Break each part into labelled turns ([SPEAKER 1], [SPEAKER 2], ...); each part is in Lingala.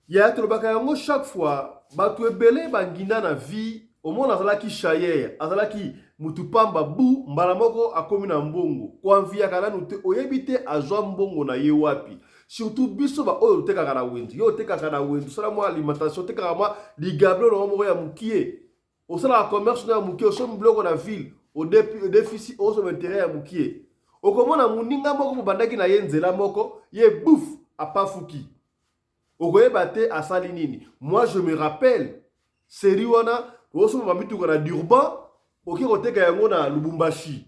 [SPEAKER 1] Ya tolobaka yango chaque fois bato ebele bangina na vie omona azalaki chayer azalaki mutu pamba bu mbala moko akomi na mbongo koanviaka nanu te oyebi te azwa mbongo na ye wapi surtout biso baoyo otekaka na wendu yo otekaka na wendu osala mwa alimentation otekaka mwa ligablo nango moko ya mokie osalaka commerce no ya mokie osomi biloko na ville odefisi osoma interet ya mokie okomona moninga moko mobandaki na ye nzela moko ye bouf apafuki okoyeba te asali nini. Moi je me rappelle seri wana osoma bamituka na Durban oki koteka yango na Lubumbashi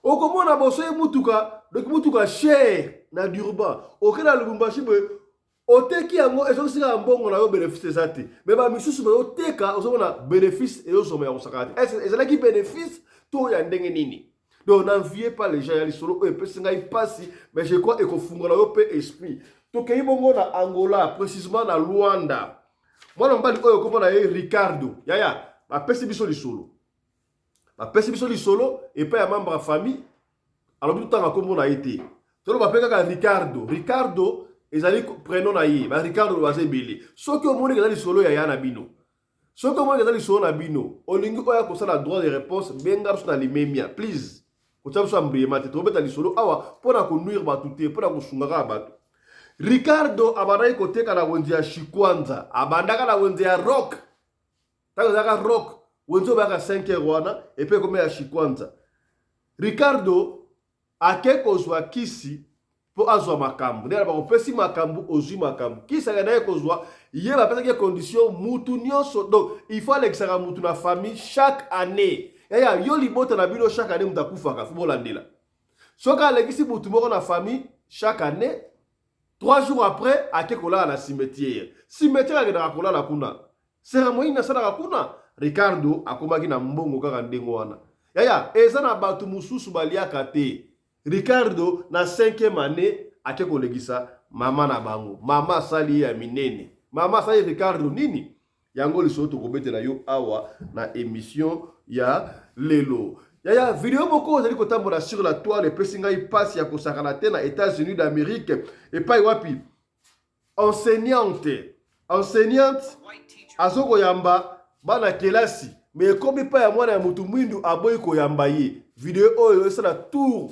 [SPEAKER 1] okomona boso ye mutuka donc mutuka cher na Durban oki na Lubumbashi boye oteki yango ezosika ya mbongo na yo bénéfice eza te me bamisusu bayoteka ozomona bénéfice ezosoma ya kosaka te ezalaki bénéfice to ya ndenge nini. Donc n'enviez pas les gens ya lisolo oyo epesi ngai pasi mais je crois ekofungola yo mpe esprit tokei bongo na Angola précisément na Luanda mwana mobali oyo komona ye Ricardo yaya bapesi biso lisolo epai ya membre ya famille alobi totanga kombo na ye te tolo bape kaka Ricardo ezali prénom na ye ba Ricardo baza ebele soki omoni eza lisolo ya na bino soki omoni eza lisolo na bino olingi oya kosala droit de réponse benga biso na limemia please kotia biso ya mbriyema te tobeta lisolo awa mpona konuire bato te mpona kosungaka bato. Ricardo abandaki koteka na wenze ya Shikwanza abandaka na wenze ya rock tango ezalaka rock wenze obaka 5 wana epe ekoma ya Shikwanza. Ricardo ake kozwa kisi mpo azwa makambo ndenge bakopesi makambo ozwi makambo kisi akenda ye kozwa ye bapesaki condition mutu nyonso donc il faut alekisaka mutu na famille chaque année yaya yo libota na bino chaque année mutu akufaka fo bolandela soki alekisi mutu moko na famille chaque année 3 jours après, ake kolala na cimetière. Cimetière akendaka kolala kuna. Cérémonie nasalaka kuna. Ricardo akomaki na mbongo kaka ndenge wana. Yaya, eza na bato mususu baliaka te. Ricardo na 5e année ake kolegisa mama na bango. Mama asali ya minene. Mama asali Ricardo nini? Yango lisolo tokobetela yo awa na émission ya lelo. Yaya vidéo moko ozali kotambola sur la toile epesi ngai pasi ya kosakana te na États-Unis d'Amérique epai wapi enseignante azoko yamba bana kelasi me ekomi pa ya mwana ya mutu mwindu aboyi koyamba ye vidéo oyo esala tour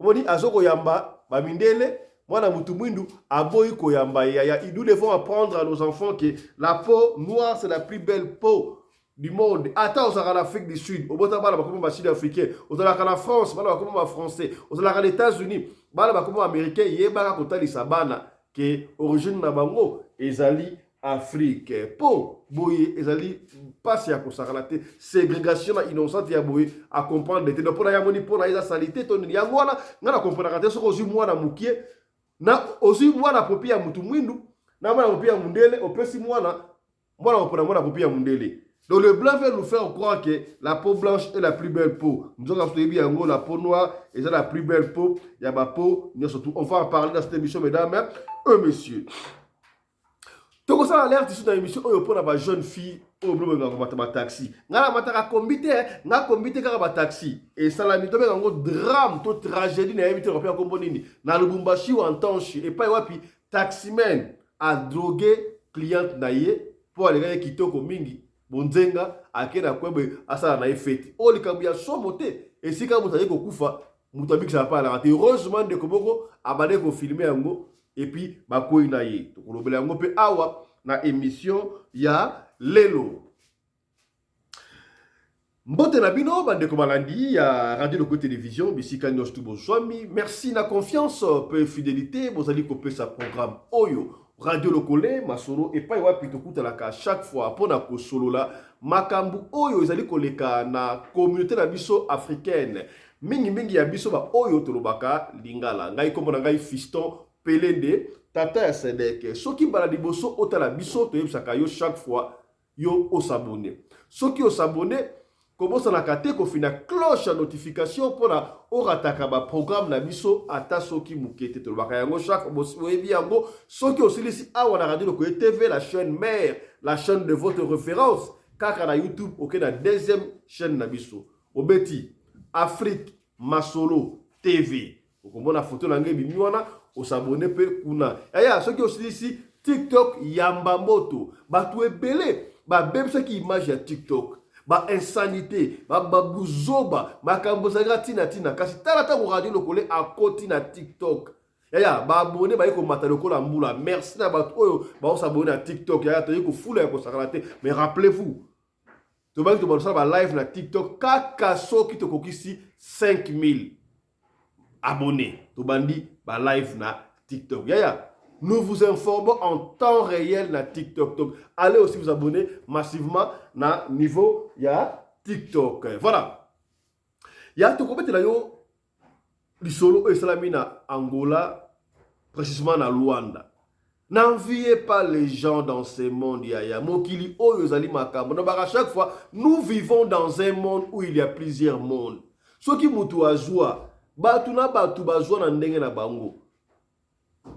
[SPEAKER 1] omoni azoko yamba bamindele mwana mutu mwindu aboyi koyamba ye yaya nous devons apprendre à nos enfants que la peau noire c'est la plus belle peau du monde. Attends, on sera en Afrique du Sud. Au Botswana, on va sud-africain. On sera en France, on va français. On sera en États-Unis, on va américain. Yeba kotali sabana que origine na bango ezali Afrique. Po boye ezali passe ya kosakalate ségrégation na innocente ya boye à comprendre te. Donc pour ya moni pour na eza salité to ni yango wana ngana comprendre te soko ozu mwana mukie na ozu mwana popi ya mutu mwindu na mwana popi ya mundele opesi mwana mwana popi ya mundele. Donc le blanc veut nous faire croire que la peau blanche est la plus belle peau. Nous avons dit la peau noire est la plus belle peau. Il y a ma peau. On va en parler dans cette émission, mesdames et messieurs. Donc ça a l'air ici dans l'émission où on a une jeune fille au bleu dans taxi. Ngala mataka kombité, na kombité kaka taxi. Et ça la mitome en drame, to tragédie na éviter européen comme bonini. Na Lubumbashi ou en Tanchi et pas wapi taximan a drogué cliente naie pour aller kitoko mingi. Bonzenga akena kwebe asala na efete o likambu ya somo te esika mutali kokufa mutabiki ça pas la raté heureusement de koboko abade ko filmer yango et puis bakoyi na ye to kolobela yango pe awa na émission ya lelo mbote na bino bande ko balandi ya radio Loko télévision bisika nyos tu bozwami merci na confiance pe fidélité bozali ko pe sa programme oyo Radio Lokole, Masolo, et pas wapi tokutalaka chaque fois pour na kosolo la makambu oyo ezali koleka na communauté na biso africaine. Mingi ya biso ba oyo tolobaka lingala. Ngai kombo na ngai fiston Pelende, tata ya Sedek. Soki mbala liboso otala biso toyebisaka yo chaque fois yo osabone. Soki osabone commence na kate ko fina cloche à notification pour la orataka ba programme na biso ata soki mukete to baka yango chaque boyebi yango soki osilisi awa na radio Loko TV la chaîne mère la chaîne de votre référence kaka na YouTube ok na deuxième chaîne na biso obeti Afrique Masolo TV okomona photo na ngai bimi wana osabone pe kuna yaya soki osilisi TikTok yamba moto bato ebele ba bebisa ki image ya TikTok ba insanité ba buzoba makambo zanga tina kasi tala ta radio lokole akoti na TikTok yaya ba abonné ba yeko mata lokola mbula merci na bato oyo ba s'abonner à TikTok yaya to yeko fula yako sakalate mais rappelez-vous to ba ba live na TikTok kaka soki to kokisi 5000 abonnés to bandi ba live na TikTok yaya. Nous vous informons en temps réel na TikTok. Donc, allez aussi vous abonner massivement na niveau ya TikTok. Voilà. Ya to komete na yo lisolo esalami na Angola, précisément na Luanda. N'enviez pas les gens dans ce monde ya mokili oyo ezali makambo. Donc à chaque fois, nous vivons dans un monde où il y a plusieurs mondes. Soki mutu azwa, batu na batu bazwa na ndenge na bango.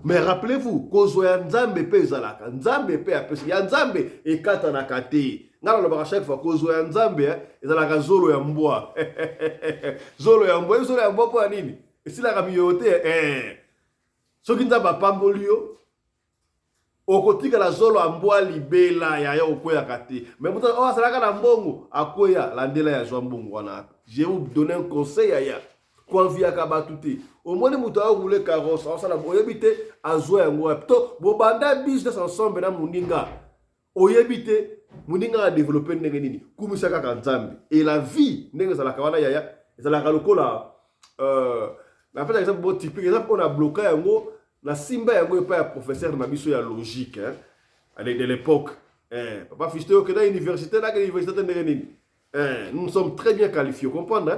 [SPEAKER 1] Mais rappelez-vous, kozo ya nzambe pe ezalaka, nzambe pe apesi, ya nzambe ekata na kate. Ngala lobaka chaque fois kozo ya nzambe ezalaka zolo ya mbwa. Zolo ya mbwa po nini? Esila ka miyote soki nzambe apamboli yo, okotika la zolo ya mbwa libela ya yo okoya kate. Mais mutu asalaka na mbongo, akoya landela ya zwa mbongo wana. Je vous donne un conseil aya. Convia kabatute au moins mutu a roulé carrosse on sala oyebite azo yango to bo banda business ensemble na muninga oyebite muninga a développer ndenge nini kumisa kaka nzambe et la vie ndenge za la kawana yaya za la lokola na par exemple bon typique exemple on a bloqué yango na simba yango pas ya professeur na biso ya logique de l'époque papa fisto que dans université na université ndenge nini nous sommes très bien qualifiés comprendre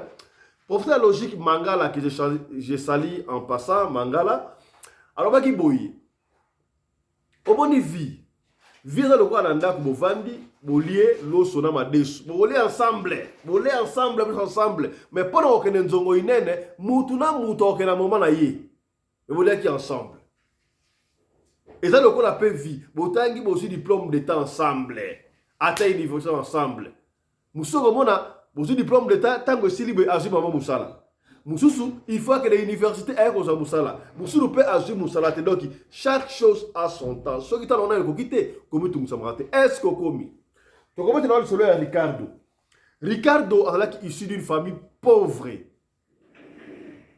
[SPEAKER 1] professeur logique Mangala que j'ai sali en passant Mangala. Alors baki boyi. Oboni vie dans le quoi nanda ko bovandi bolie loso na madesu. Bolie ensemble mais pendant que nzongo inene mutu na mutu okena moment na ye. Bolie ki ensemble. Et ça le qu'on appelle vie. Botangi bo aussi diplôme d'état ensemble. Ata université ensemble. Musoko mona vous avez diplôme d'état tant que si libre azur maman musala. Mususu il faut que l'université ait aux musala. Mususu peut azur musala donc chaque chose a son temps. Ce qui t'a donné le quitter comme tout musamrate. Est-ce que commis? Donc comment tu as le solo à Ricardo? Ricardo est issu d'une famille pauvre.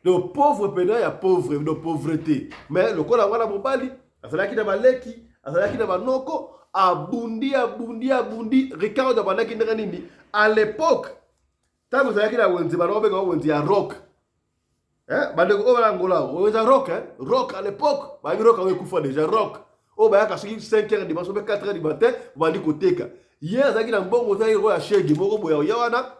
[SPEAKER 1] Donc pauvre pénal ya pauvre de pauvreté. Mais le quoi la wala mobali, azalaki na baleki, azalaki na banoko, abundi. Ricardo banaki nini? À l'époque tant que vous avez la wenzi barobe ko wenzi ya rock bande ko bala ngola wenzi rock rock à l'époque ba rock a kufa déjà rock ba ka 5h du matin 4h du matin bandi ko teka hier zaki na mbongo ta iro ya shege moko boya yawana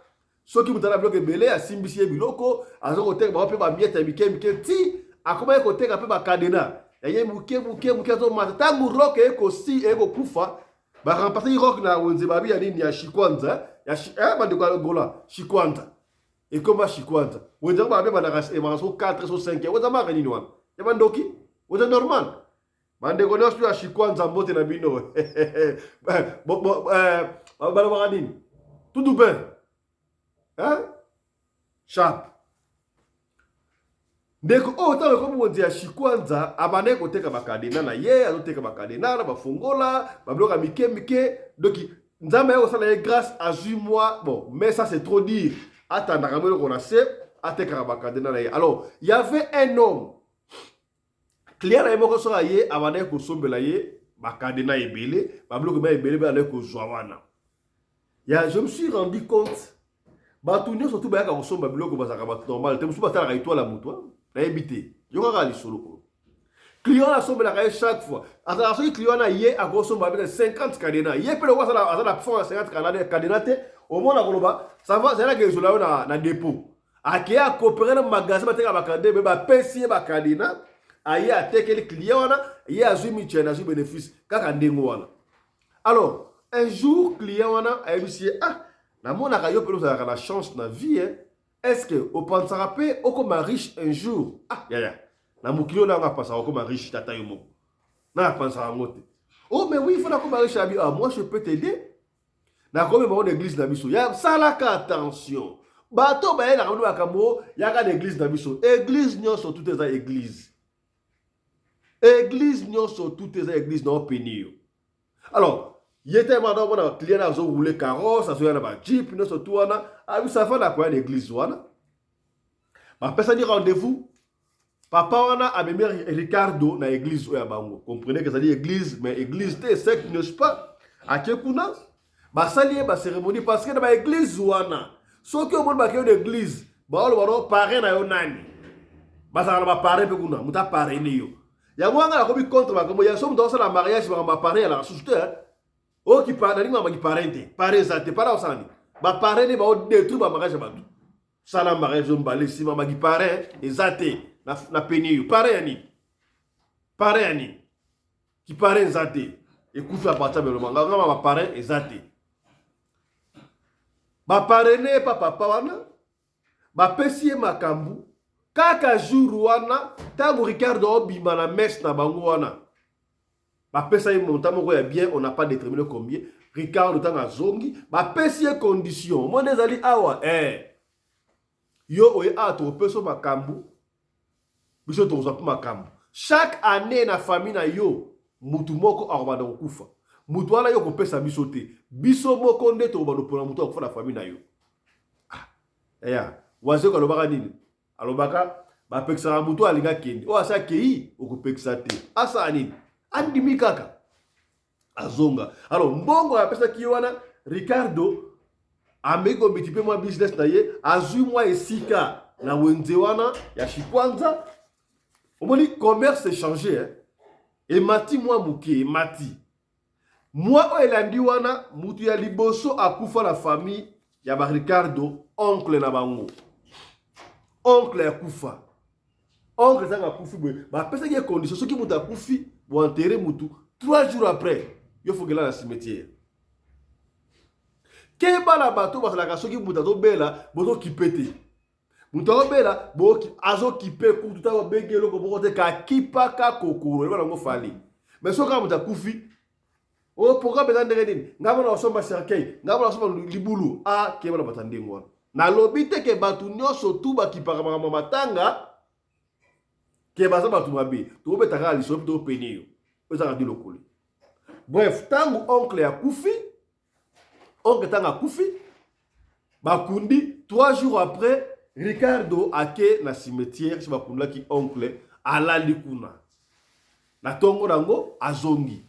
[SPEAKER 1] soki mutala bloke belé a simbisi biloko azoko teka ba pe ba mieta mikemike ti akoma ko teka pe ba kadena yaye muke zo mata tangu rock eko si eko kufa ba remplacer rock na wenzi babi ya nini ya shikwanza bande kwa gola shikwanza et comment shikwanza wenza ba be bana kasi so 4 so 5 wenza ma nini wana ya bandoki wenza normal bande ko no ya shikwanza mbote na bino bana ba nini tout bien sharp ndeko ta ko wenza ya shikwanza abane ko teka bakadena na ye azoteka bakadena na bafungola babloka mike doki nzambe yo sala grâce à 8 mois bon mais ça c'est trop dire attendre quand même qu'on a c'est ateka bakadena na ye. Alors il y avait un homme client na moko so aye abane ko sombela ye bakadena ebele babloka ba ebele ba ko zwana ya je me suis rendu compte batuni surtout ba ka ko somba biloko bazaka ba normal te musu batala ka itola mutu na ebité yo ka ali solo client a sombela ka chaque fois ata so client na ye a ko somba avec 50 cadena ye pe le wa sala azala fond 50 cadena te au moins na koloba ça va c'est là que zola na dépôt aké a coopérer na magasin bateka ba cadena ba pesi ba cadena aye a teke le client wana ye azui michena azui bénéfice kaka ndengo wana. Alors un jour client wana a dit na mona ka yo pe ça la chance na vie est-ce que au pensera pe o comme riche un jour na mukilo na nga pasa comme riche tata yo mo na pensera ngote oh mais oui il faut na comme riche abi moi je peux t'aider na comme mon église na biso ya salaka attention bato ba na ko ba kamo ya ka l'église na biso église nyoso tout est église Église nyonso toutes les églises non pénio. Alors, il était madame on a client a roulé carrosse, a na ba jeep nyonso tout wana, a vu ça fa na quoi l'église wana. Ba pesa ni rendez-vous. Papa wana a même Ricardo na église oya bango. Comprenez que ça dit église mais église te sec n'est-ce pas? A kekuna ba salier ba cérémonie parce que dans ba église wana. So que au monde ba ke l'église, ba lo parrain na yo nani. Ba ça na ba parrain pe kuna, muta parrain yo. Ya mwanga la kobi contre ba comme ya somme dans la mariage ba parrain à la société. O qui parrain ni ma ki parrain te. Parrain ça te para osani. Ba parrain ba o détruire ba mariage ba. Ça la mariage on balé si ma ki parrain ezate na peni yo. Parrain ni. Parrain ni. Ki parrain zate. Écoute la partie de l'homme. Ma parrain ezate. Ba parrain pa papa wana. Ba pesie makambu. Kaka jour wana, tango Ricardo obima na messe na bango wana. Ba pesa yi montamo ko ya bien, on n'a pas déterminé combien. Ricardo tanga zongi, ba pesie condition. Mo nezali awa yo oye a to peso makambu. Biso to zo makambu. Chaque année na famille na yo, mutu moko arobada okufa. Mutu wana yo ko pesa biso te. Biso moko nde to bado pona mutu akufa na famille na yo. Wazo ko lobaka nini? Alobaka ba peksa mutu alinga kendi o asa kei okupeksa te asa anini andimi kaka azonga. Alors mbongo apesa kiwana Ricardo ameko multiplier moi business na ye azui moi esika na wenze wana ya shikwanza omoni commerce échangé et mati moi muke mati moi o elandi wana mutu ya liboso akufa la famille ya ba Ricardo oncle na bango. Oncle ya kufa. Oncle zanga kufi bwe. Ba pesa ki condition soki muta kufi bo enterrer mutu 3 jours après. Yo fogela na cimetière. Ke bala bato ba la soki muta to bela boto kipete. Muta to bela bo azo kipe ku tuta ba bengelo ko bokote ka kipa ka kokoro e bala ngo fali. Mais soka muta kufi o pourquoi besoin de redin. Ngaba na osomba cercueil, ngaba na osomba libulu ke bala batande ngwa. Na lobite ke batu nyonso tu ba kipaka mama matanga ke baza batu mabe to betaka liso to penio oza ngadi lokole. Bref, tangu oncle ya kufi oncle tanga kufi bakundi 3 jours après Ricardo ake na cimetière si bakunda ki oncle alali kuna na tongo nango azongi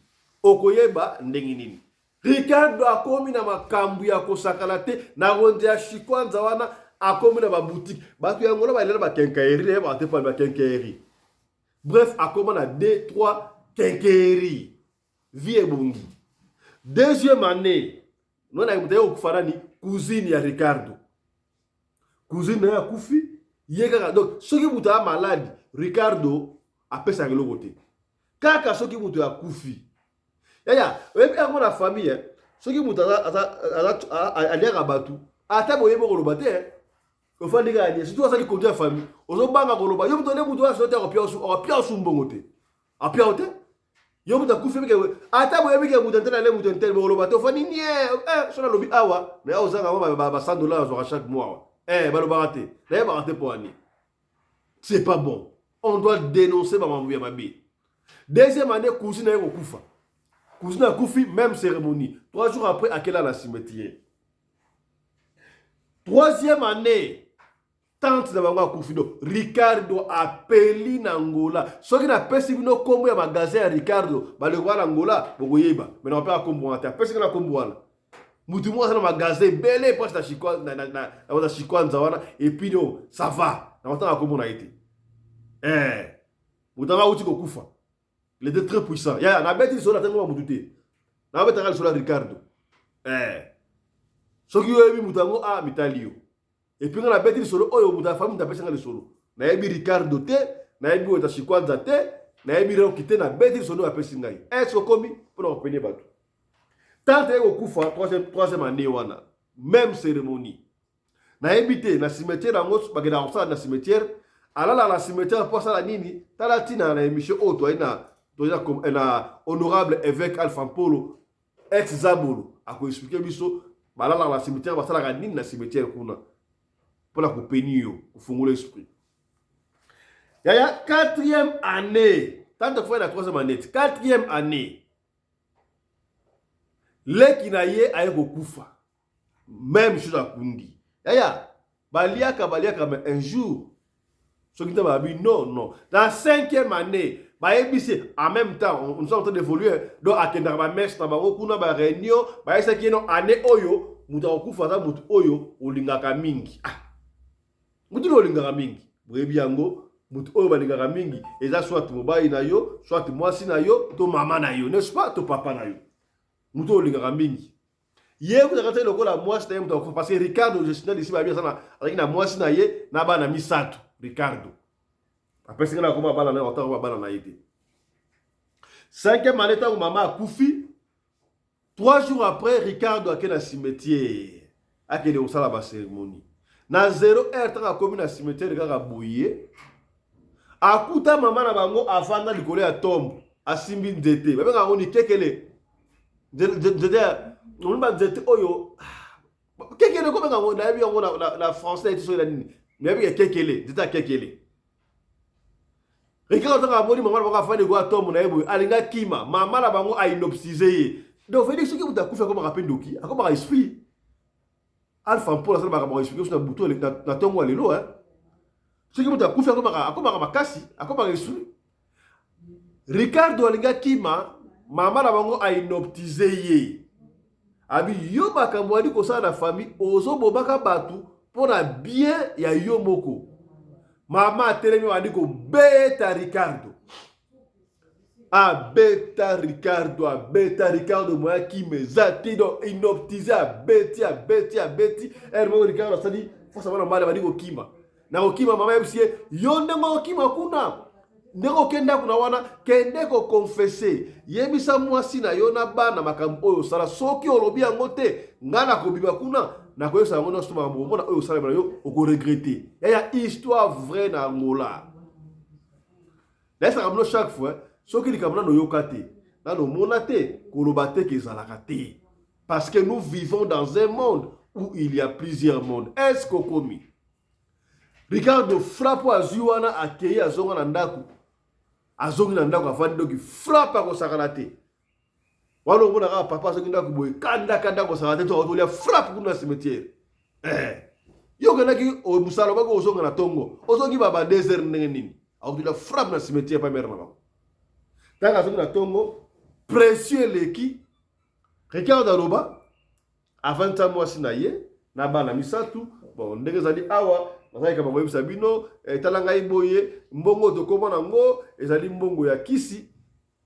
[SPEAKER 1] okoyeba ndengi nini. Ricardo akomi na makambu ya kosakala te na ronde ya shikwanza wana akomi na ba boutique batu ya ngolo ba lela ba kenkaeri ba te pa ba kenkaeri. Bref, akomi na 2-3 kenkaeri vie bongi. Deuxième année nona imutaya okufana ni cousine ya Ricardo. Cousine ya kufi yeka donc soki mutu a malade Ricardo apesa ngelo kote. Kaka soki mutu ya kufi ya webi ako na famille soki mutu aliaka batu ata boyebo koloba te ofandika ani surtout asali kontra famille ozobanga koloba yo mutu mutu asote akopia osumbongo te apia te yo mutu akufi bike ata boyebi ke mutu ntena le mutu ntena koloba te ofandi nie sona lobi awa na ya ozanga ba $100 chaque mois baloba te na ya ba te pour ani. C'est pas bon, on doit dénoncer maman ya mabe. Deuxième année cousine ya kokufa. Cousine a koufi, même cérémonie. 3 jours après, à quelle à la cimetière. Troisième année, tante de Bango Koufido, Ricardo appeli Nangola. Ce qui n'a pas si nous comme un magasin à Ricardo, bah le roi Angola, Bogoyeba, mais non pas à Comboana. T'as pas si qu'on a Comboana. Moutoumou a un magasin, belé, parce que la Chikwan, et puis non, ça va. Dans le temps à Comboana été. Moutama Outi Koufa. Il était très puissant. Il y a un bête sur la tête de Moutouté. Il y a un bête sur la Ricardo. Ce qui est Moutamo a Mitalio. Et puis on a bête sur le Oyo Moutafam, tu as fait le solo. Naïbi Ricardo T, Naïbi Otashikwanza T, Naïbi Rokite, na bête sur le Apesingai. Est-ce que comme pour nous payer bateau. Tant que au Koufa, troisième année, même cérémonie. Naïbi T, na cimetière, na mot, bagada on na cimetière. Alors la cimetière, pour ça la nini, Talatina, na émission auto, comme un honorable évêque Alpha Polo, ex-Zabolo, a expliqué biso, la cimetière, va la nini na cimetière pour la couper pour fondre l'esprit. Il y a 4e année, tant de fois la 3e année, 4e année. Leki na ye aye kokufa. Même chose à Kundi. Yaya, baliaka, mais un jour, ce qui t'a dit non, non. Dans 5e année, en même temps, on est en train d'évoluer. Donc, à Kendama Mesh, Tabarokuna, Réunion, c'est qui est année Oyo, Moutakufa, Mout Oyo, Olingaka Mingi. Moutou Olingaka Mingi. Brebiango, Mout Oyo, Olingaka Mingi. Et ça, soit Mobile na yo, soit moi si na yo, to maman na yo, n'est-ce pas, to papa na yo. Moutou Olingaka Mingi. Hier, vous avez regardé le coup la moi, c'est parce que Ricardo, je suis ici, avec la moi, c'est naïe, n'a pas na misato, Ricardo. Après, c'est que la comment balana, on t'a balana été. 5e année, où maman a koufi. 3 jours après, Ricardo a quitté le cimetière. A quitté au salon de la cérémonie. Na 0 heure, tant a commis le cimetière, le gars a bouillé. A kouta maman na bango avant de coller à tombe, à simbi d'été. Mais quand on dit qu'elle on m'a dit oyo kekele ko benga na bi ngo na français et tout ça nini mais bi kekele dita kekele Ricardo ka moni maman ba fa de go atom na ebo alinga kima maman la bango a inopsiser donc fait dire ce que vous akufa comme rappel doki akoma esprit alpha pour la salle ba expliquer sur na bouton na tongo lelo hein ce que vous akufa comme akoma makasi akoma esprit Ricardo alinga kima maman la bango a inoptiser abi yo bakambwani ko sa na famille ozo bobaka batu pona bien ya yo moko mama telemi wadi ko beta Ricardo a beta Ricardo moya ki mezati do inoptiser a beti elle mo Ricardo sadi fosa bana mala wadi ko kima na ko kima mama yebsie yo ndemo kima kuna ndeko kenda kuna wana kende ko confesser yebisa mwasi na yo na bana makambo oyo sala soki olobi yango te ngana ko biba kuna na ko yosa ngono stoma makambo mona oyo sala yo oko regretter ya histoire vraie na Angola laisse kamno chaque fois soki likamna no yokate na no monate ko lobate ke zalaka te parce que nous vivons dans un monde où il y a plusieurs mondes. Est-ce qu'on commis Ricardo frappe à Zuana à Kei à Zonga Nandaku. A Zonga Nandaku à Fandoki frappe à Kosakalate. Wano mona papa Zonga Nandaku boy kanda Kosakalate to autolia frappe pour le cimetière. Yo kanaki o musala bako o Zonga na Tongo. O Zongi baba désert nini. Autolia frappe na cimetière pa mère na. Tanga Zonga na Tongo précieux leki Ricardo Aroba avant ta mois sinaye na bana misatu bon ndenge zali awa nazali kama boyebi sabino talanga iboye mbongo to komona ngo ezali mbongo ya kisi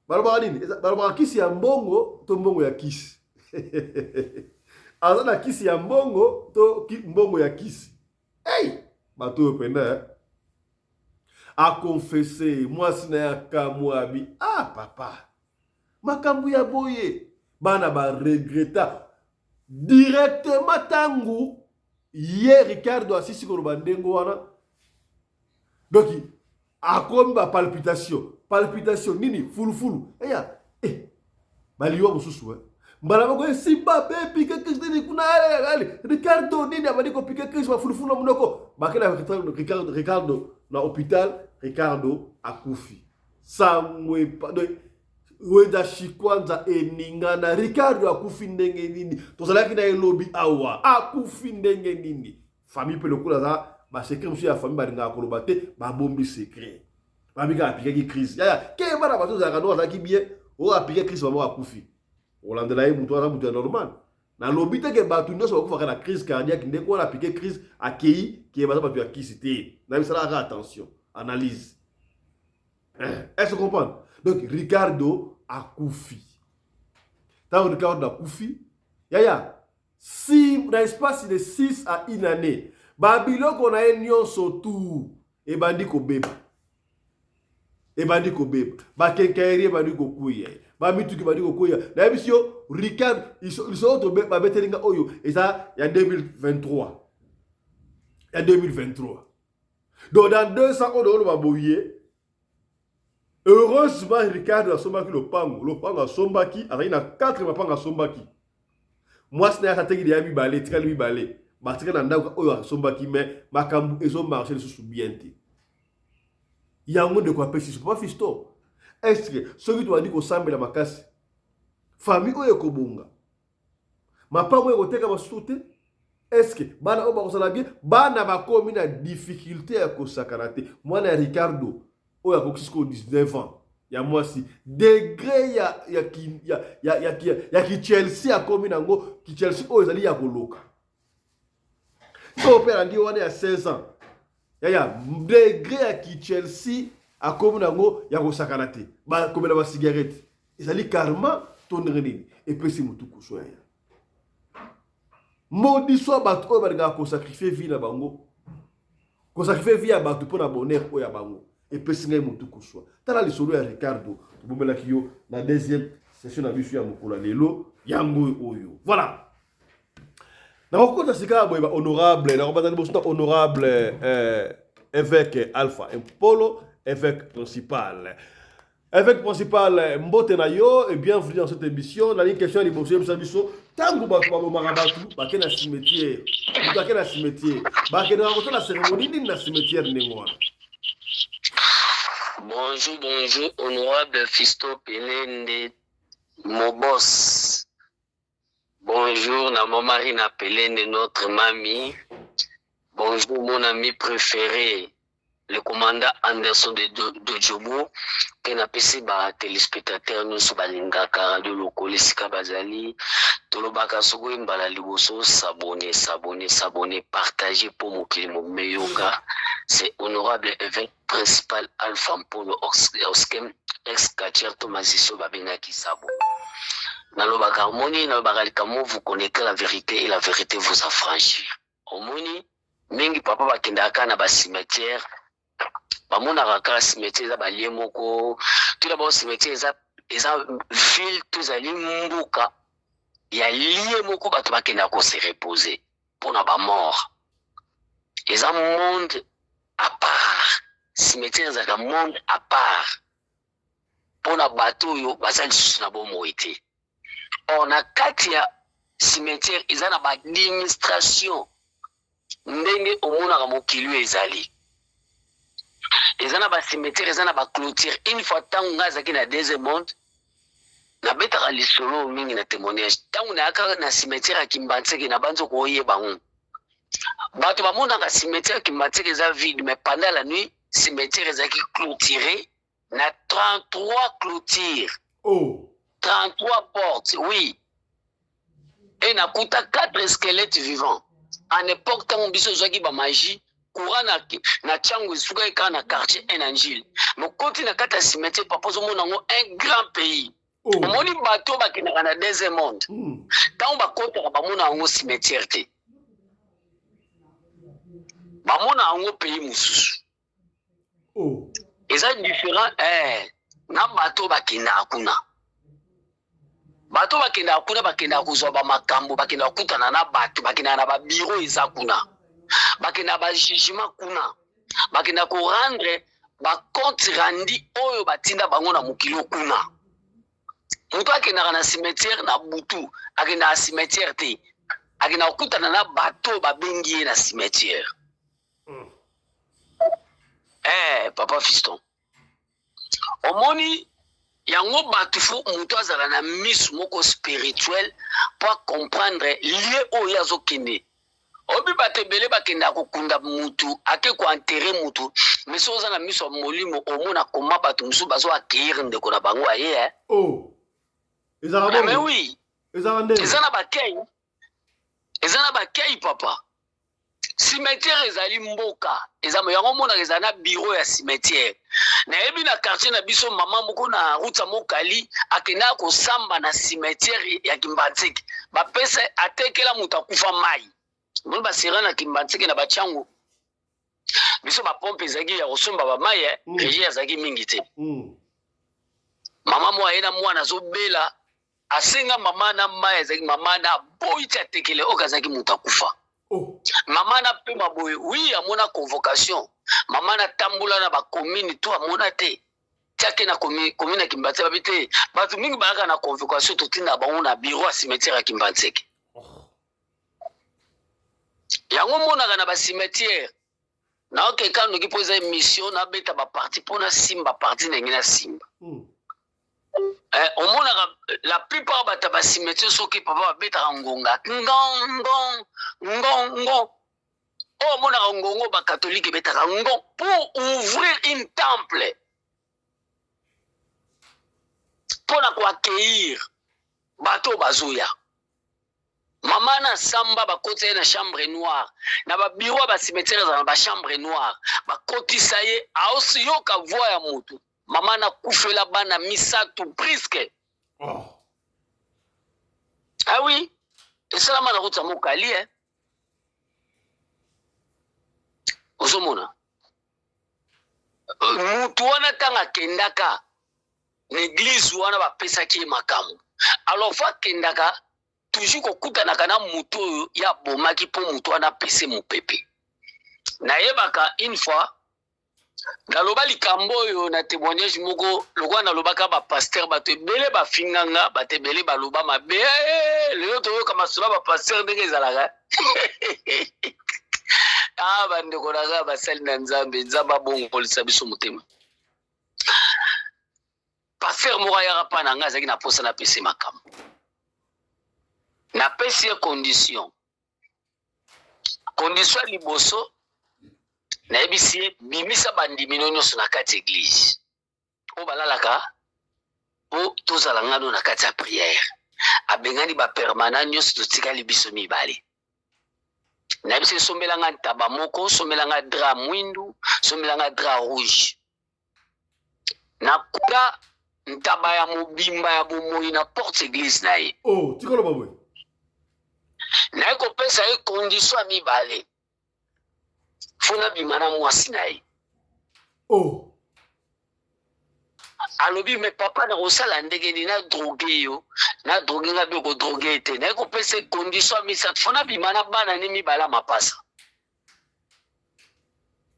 [SPEAKER 1] balobaka nini balobaka kisi ya mbongo to mbongo ya kisi azana kisi ya mbongo to mbongo ya kisi hey bato yo penda a confesser moi sina ya kamwabi ah papa makambu ya boye bana ba regretta directement tangu hier Ricardo asisi ko bandengo wana donc akomi ba palpitation nini fulufulu eya baliwa mususu mbala bako simba bepi kekezi kuna ale Ricardo nini abadi ko pike kekezi ba fulufulu munoko bakela Ricardo na hôpital Ricardo akufi samwe pa wenda shikwanza eningana Ricardo akufi ndenge nini tozalaki na elobi awa akufi ndenge nini famille pe lokula za ba secret monsieur ya famille balinga koloba te ba bombi secret ba bika apika ki crise ya ke bana bato za kano za ki bien o apika crise ba akufi olandela ye muto za normal na lobi te ke bato nyoso bakufa na crise cardiaque ndeko na apika crise akei ki ba bato ya kisite na bisala attention analyse est-ce que vous comprenez? Donc Ricardo a koufi. Tant Ricardo a koufi, si dans l'espace de 6 à 1 année, Babylone qu'on a union surtout et bandi ko beba. Et bandi ko beba. Ba kenkairi bandi ko kuya. Ba mitu ki bandi ko kuya. La mission Ricardo ils sont tombés ba betelinga oyo et ça il y a 2023. Il y a 2023. Donc dans 200 ans on va boyer. Heureusement, Ricardo a sombaki le pango a sombaki, il y a 4 mapanga sombaki. Moi, ce n'est pas que j'ai balé, tika lui balé. Ma tika nanda a sombaki, mais ma kambu ils ont marché sous bien. Il y a un monde de quoi pécher, c'est pas fisto. Est-ce que ceux qui doivent dire qu'on semble la makasi famille oyo kobunga mapa moyo koteka basute est-ce que bana oba kosala bien bana bakomi na difficulté ya kosakana te mwana ya Ricardo oyo akokisi ko 19 ans ya mwasi degré ya ki Chelsea akomi nango ki Chelsea oyo ezali ya koloka so opera ndio wana ya 16 ans ya degré ya ki Chelsea akomi nango ya kosakana te ba komela ba cigarette ezali karma tonere nini epesi mutu kuswa ya maudit soit bato oyo balingaka kosakrifie vie na bango kosakrifie vie ya bato mpo na bonheur oyo ya bango epesi ngai mutu kuswa tala lisolo ya Ricardo tobomelaki yo na deuxième session na biso ya mokolo lelo yango oyo voilà nakokota sika boye ba honorable nakobanda liboso na honorable évêque Alpha Impolo évêque principal mbote na yo et bienvenue dans cette émission na une question ya liboso yebisa biso tango bato babomaka batu bake na cimetière mutu ake na cimetière bakendaka kotala cérémonie nini na cimetière ndenge wana.
[SPEAKER 2] Bonjour, honorable Fisto Pelende, mon boss. Bonjour, Maman Marina Pelende, notre mamie. Bonjour, mon ami préféré, le commandant Anderson de Djobo, qui n'a pas de téléspectateurs, nous sommes balingaka de lokole sika bazali. Tolobaka soko imbala liboso, s'abonner, partager pour mon climat meyoka. C'est honorable évêque principal Alpha Mpolo Oskem, ex-Katier Tomasiso Babenga Kisabo. Nalobaka Moni, nalobaka likamo, vous connaissez la vérité et la vérité vous affranchit. Omoni, mingi papa bakendaka na ba cimetière. Bamona kaka cimetière za balie moko. Tout d'abord cimetière eza ville tous ali mbuka. Ya lié moko bato bakenda ko se reposer pour na ba mort. Eza monde à part. Cimetière eza ka monde à part. Pour na bato yo bazali na bomo été. On a katia cimetière eza na ba administration. Ndenge omona ka mokili ezali. Ezana ba cimetière ezana ba clôture une fois tango ngazaki na deuxième monde na betaka lisolo mingi na témoignage tango na aka na cimetière ya Kimbantseke na banzo ko yeba ngo bato bamona ka cimetière ya Kimbantseke eza vide mais pendant la nuit cimetière ezaki clôturé na 33 clôtures 33 portes oui et na kuta 4 squelettes vivants en époque tango biso zaki ba magie courant na chango suka eka na quartier Enangile mo koti na kata cimetière papa zo mona ngo un grand pays omoni bato bakina na deuxième monde tango bakota ba mona ngo cimetière te ba mona ngo pays mususu eza différent na bato bakina kuna bakina kuzwa ba makambo bakina kutana na bato bakina na ba bureau eza kuna bakina ba jugement kuna bakina ko rendre ba compte rendu oyo batinda bango na mokilo kuna mutu akina na cimetière na butu akina na cimetière te akina kutana na bato babengi na cimetière papa fiston omoni yango bato fo mutu azala na misu moko spirituel pour comprendre lié oyo azokende obi batebele bakenda kokunda mutu ake ko enterrer mutu mais so za na miso molimo omona koma bato musu bazo accueillir ndeko na bango aye
[SPEAKER 1] ezala
[SPEAKER 2] mais oui ezana bakei papa cimetière ezali mboka ezama yango mona ezana bureau ya cimetière na yebi na quartier na biso mama moko na ruta mokali akenda ko samba na cimetière ya Kimbantseke bapesa atekela mutu akufa mai Mwen basira na Kimbantseke na bachango. Biso ba pompe zagi ya kosomba ba maye, regie zagi mingi te. Mama mwa ena mwana zo bela asenga mama na maye zagi mama na boita tekele okazaki mutakufa. Mama na pe maboye, oui amona convocation. Mama na tambula na ba commune to amona te. Tiake na commune na Kimbantseke babite. Batu mingi baraka na convocation to tinda bango na bureau à cimetière ya Kimbantseke. Yango mona na ba cimetière na okeka no ki poza mission na beta ba parti pona simba parti na ngina simba Au moins, la plupart de les cimetières sont qui papa betara ngonga. Ngon. Oh, mon ngongo, ba catholique betara ngon pour ouvrir une temple. Pour accueillir bateau bazoya. Maman na samba ba côté na chambre noire. Na ba bureau ba cimetière na ba chambre noire. Ba côté ça y est, a aussi yo ka voix ya mutu. Maman na kufela bana misatu briske.
[SPEAKER 1] Oh.
[SPEAKER 2] Ah oui, et ça la route à Mokali, hein. Ozomona. Mutu wana tanga kendaka. L'église wana ba pesa ki makamu. Alors fa kendaka toujours kokutanaka na mutu ya bomaki po mutu wana pese mopepe. Na yebaka une fois naloba likambo oyo na témoignage moko lokwa nalobaka ba pasteur bato ebele bafinganga bato ebele baloba mabe lelo toyoka masolo ba pasteur ndenge ezalaka bandeko nanga basali na nzambe nzambe abongolisa biso motema. Pasteur moko ayaka mpa na ngai azalaki na posa na pese makambo napesi ye condition ya liboso nayebisi ye bimisa bandimi nyonso na kati église oyo balalaka po tozala ngano na kati ya prière abengani bapermanent nyonso totikali biso mibale nayebisi sombelanga ntaba moko sombelanga dra mwindu sombelanga dra rouge nakuta ntaba ya mobimba ya bomoi na porte église na ye
[SPEAKER 1] tikolo babwe
[SPEAKER 2] naye kopesa ye condition ya mibale funa bimana mwasi na ye alobi me papa na kosala ndenge ni na droge yo na droge nga be kodroge ete naye kopesa condition ya misatu funa bimana bana ne mibala mapasa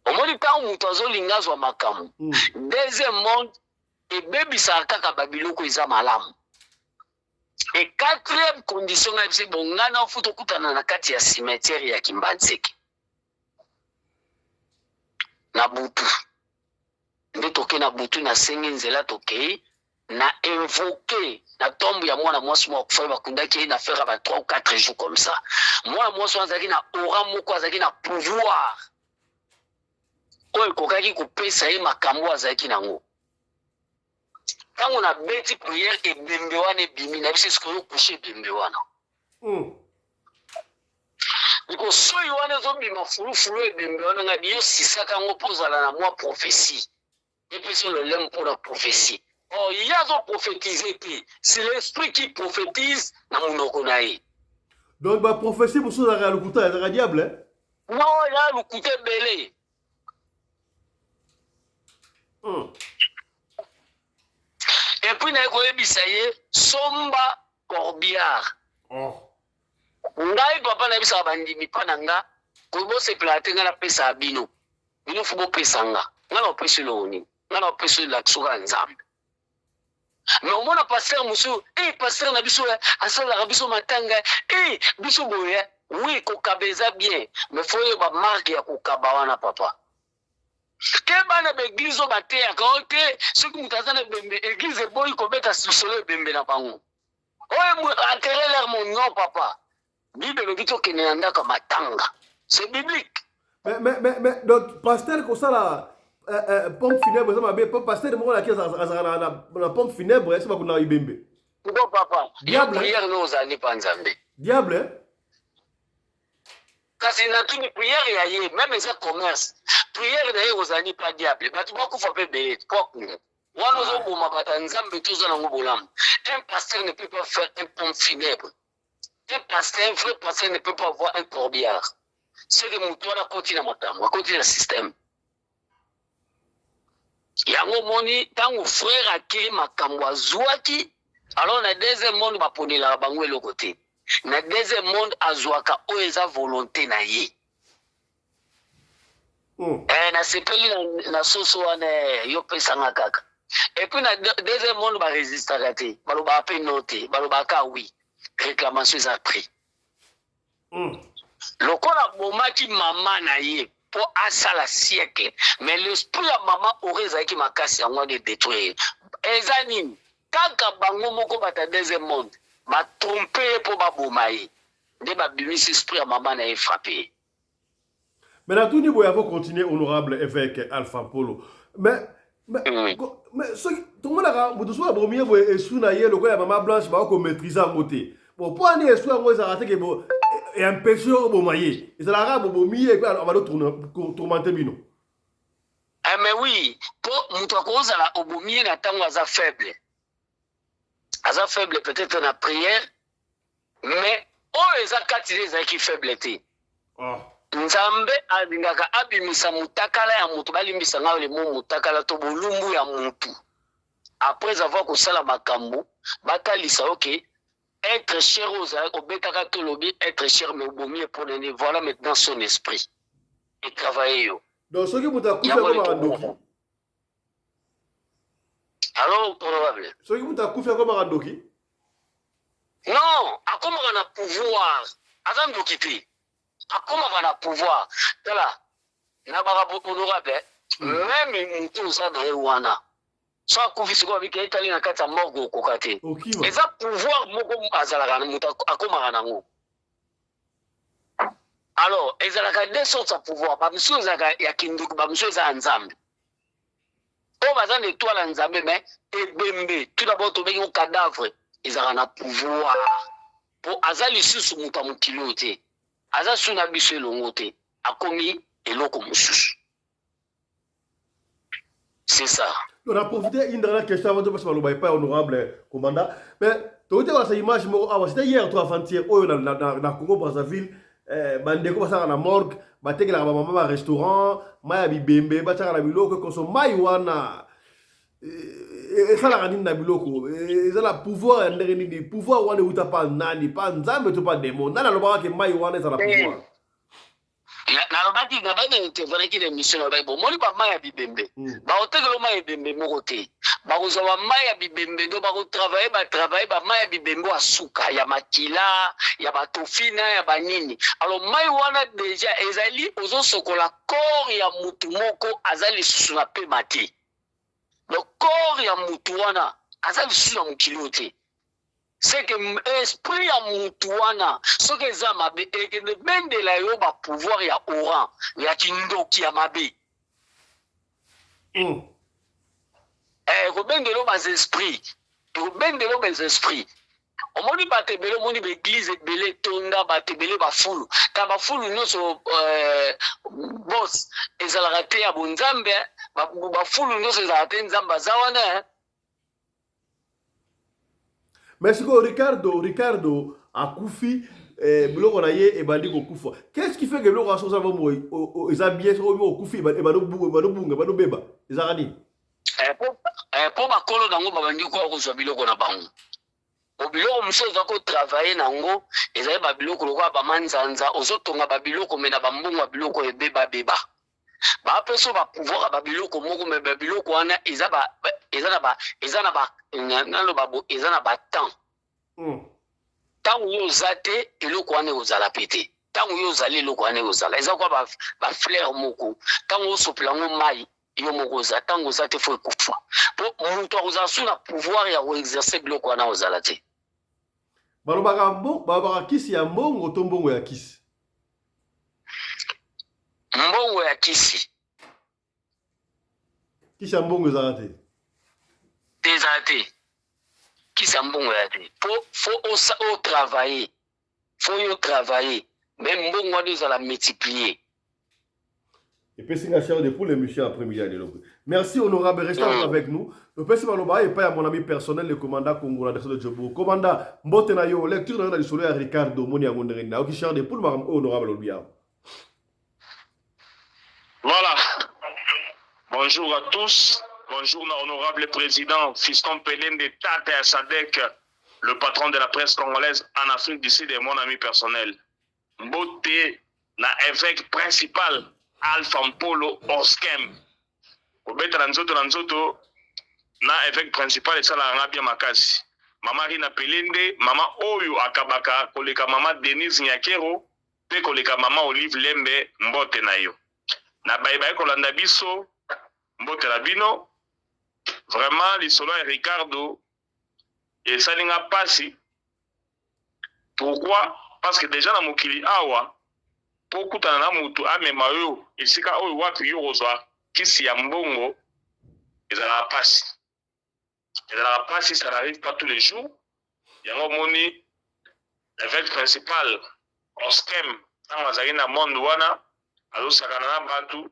[SPEAKER 2] omoni ntango moto azolinga azwa makambo deuxième monde ebebisaka kaka babiloko eza malamu. Et quatrième condition, c'est bon, on a fait tout na kati ya cimetière ya Kimbanzeke. Na butu. Nde toke na butu na sengi nzela toke na invoquer na tombe ya mwana mwasi mwa kufa bakundaki na faire ba 3 ou 4 jours comme ça. Mwana mwasi azaki na aura moko azaki na pouvoir. Oyo kokaki kopesa ye makambo azaki nango. Quand on a bêti prière et bembewana et bimi, na bisi ce couché bembewana. Because so you want to be ma fulu et bembewana na bio si ça quand on pose la moi prophétie. Et puis sur le lème pour la prophétie. Oh, il y a zo prophétiser c'est l'esprit qui prophétise na munoko na ye.
[SPEAKER 1] Donc ba prophétie pour ça la lukuta la diable hein?
[SPEAKER 2] Non, il y a lukuta belé. Et puis, il somba corbiard. Ngai papa na bisa bandimi pananga ko se platenga na pesa bino. Bino fubo pesanga. Ngana pesa loni. Ngana pesa la tsuga nzambe. Mais au moins pasteur musu, pasteur na biso asala biso matanga, biso boye. Oui, ko kabeza bien, mais faut y ba marque ya ko kabawana papa. Kebana l'église au matin à côté, ceux qui m'ont bembe, église boy ko beta solo bembe na bango. Oye enterrer leur mon nom papa. Bible le dit que n'anda comme matanga. C'est biblique.
[SPEAKER 1] Mais donc pasteur ko ça la pompe funèbre ça m'a bien pasteur de mo la la pompe funèbre c'est pas qu'on a ibembe.
[SPEAKER 2] Non papa.
[SPEAKER 1] Diable
[SPEAKER 2] prière nous ani panzambe.
[SPEAKER 1] Diable
[SPEAKER 2] kasi na tuni prière ya ye même ça commerce. Prière na ye ozani pas diable. Batu bako fa pe be pok. Wana zo boma bata nzambe tuzo na ngobolam. Un pasteur ne peut pas faire un pompe funèbre. Un pasteur, un vrai pasteur ne peut pas avoir un corbillard. C'est que mon toit continue à matambo, continue le système. Yango moni tango frère akili makambo azwaki alors na deuxième monde baponela bango le côté. Na deuxième monde azwaka oeza volonté na ye. Na sepeli na soso wana yo pesanga kaka. Et puis na deuxième monde ba résister raté, baloba pe noté, baloba ka oui. Réclamation est pris. Le corps a bomaki maman na ye pour asala siècle. Mais l'esprit à maman aurait zaki makasi en de détruire. Ezanine, kaka bango moko bata deuxième monde ba tromper pour ba bomaye de ba bimisi esprit ya maman na frappé.
[SPEAKER 1] Mais dans tout niveau, il faut continuer honorable évêque Alpha Polo. Mais tout le monde a dit que si on a le maman blanche, on va maîtriser en côté. Bon, pour aller à on va rater que et empêcher au maillé. Et ça la rame au milieu et puis on va le tourmenter bino.
[SPEAKER 2] Ah mais oui, pour mutokoza la obomier na tango aza faible. Aza faible peut-être na prière, mais oh eza kati les qui faibleté.
[SPEAKER 1] Ah.
[SPEAKER 2] Nzambe alingaka abimisa mutakala ya mutu balimbisa ngayo le mo mutakala to bolumbu ya mutu. Après avoir kosala makambo, batalisa OK. Être cher aux obetaka to lobi être cher mais obomier pour donner voilà maintenant son esprit. Et travailler yo.
[SPEAKER 1] Donc ce qui vous a coupé comme un doki.
[SPEAKER 2] Alors probable.
[SPEAKER 1] Ce qui vous a coupé comme un doki.
[SPEAKER 2] Non, à comment on a pouvoir. Avant de quitter. À comment on a pouvoir. Là, n'a pas honorable. Même tout ça dans les wana. Soit kufisi kwa biki itali na kata morgo kokate. Et ça pouvoir moko azalaka na muta akoma nango. Alors, ezalaka deux sortes de pouvoir. Ba monsieur zaka ya kinduku, ba monsieur za nzambe. O bazana étoile nzambe mais ebembe. Tout d'abord to bengi cadavre. Ezalaka na pouvoir. Pour azali susu muta mukilote. Aza suna biso longote. Akomi eloko mususu. C'est ça.
[SPEAKER 1] On a profité d'une dernière question avant de passer par le pas honorable commandant. Mais tu as vu cette image, c'était hier, toi, avant-hier, dans Congo Brazzaville, bandeko basaka na morgue, batekelaka ba mama restaurant, maya bibembe, bataka na biloko koso mai wana. Esalaka nini na biloko? Ezala pouvoir ndenge nini? Pouvoir wana uta pa nani, pa nzambe to pa démon. Nana lobaka ke mai wana ezala pouvoir.
[SPEAKER 2] Nalobaki na bana intervenir ki l'émission na Bible moni ba maya bibembe ba otegelo maya bibembe moko te ba ko ba maya bibembe do ba ko travailler ba maya bibembe asuka ya makila ya batofina ya banini alors mai wana déjà ezali ozo sokola corps ya mutu moko azali susu na pe mati le corps ya mutu wana azali susu na mukilote. C'est que l'esprit à Moutouana, ce que ça m'a et que le ben de la yoba pouvoir ya oran, ya kindo qui a mabé. Le ben de l'homme des esprits, le ben de l'homme des esprits. On m'a dit pas te belé, on m'a dit l'église belé tonda, ba te belé ba foulu. Quand ba foulu non so boss, et ça l'a raté à Bonzambe, ba foulu non so raté Nzamba zawana.
[SPEAKER 1] Merci beaucoup Ricardo Akoufi biloko na ye ebandi kokufa. Qu'est-ce qui fait que biloko aso sava mo eza bien so mo okufi ebando bunga bando beba ezaka nini?
[SPEAKER 2] Po bakolo nango babandi ko kozwa biloko na bango. O biloko muso za ko travailler nango ezali ba biloko lokwa ba manzanza ozotonga ba biloko mena ba mbongo biloko ebeba beba. Ba peso ba pouvoir ba biloko moko me ba biloko wana eza na ba temps. Tango yo zate eloko wana ozala pété. Tango yo zali eloko wana ozala. Eza kwa ba fleur moko. Tango sopla ngo mai yo moko za tango zate fo kufa. Po mutu ozasu na pouvoir ya exercer biloko wana ozala te.
[SPEAKER 1] Balobaka kisi ya mbongo to mbongo ya kisi.
[SPEAKER 2] Mbongo ya kisi.
[SPEAKER 1] Kisi ya mbongo ezala te.
[SPEAKER 2] Ezala te. Kisi ya mbongo ya te. Faut travailler. Faut yo travailler. Même mbongo wana ezala multiplier.
[SPEAKER 1] Et puis c'est un de pour l'émission après-midi. Merci honorable, restez avec nous. Le petit Maloba et pas à mon ami personnel, le commandant Congo, la de Djobo. Commandant Mbotenayo, lecture de la soleil à Ricardo, Monia Monderina, qui cherche des poules honorable Olbia.
[SPEAKER 3] Voilà. Bonjour à tous. Bonjour, honorable président, fiston Pelem de Tate Sadek, le patron de la presse congolaise en Afrique du Sud et mon ami personnel. Mbote, la évêque principal, Alpha Mpolo Oskem. Obeta Nanzoto, na évêque principal et ça la Arabia Makasi. Mama Rina Pelende, Mama Oyo Akabaka, koleka Mama Denise Nyakero, pe koleka Mama Olive Lembe, Mbote na yo. Na baibaye kolanda biso, Mbote la bino. Vraiment, les solos et Ricardo, et ça n'a pas passé. Pourquoi? Parce que déjà dans mon kili awa, beaucoup t'en mutu amema yo, et si ka oyo wapi yo rozwa, kisi ya mbongo, et ça n'a pas passé. Et ça n'a pas passé, ça n'arrive pas tous les jours. Il y a un moni, l'évêque principal, on schème, dans la monde wana, alors ça n'a pas tout.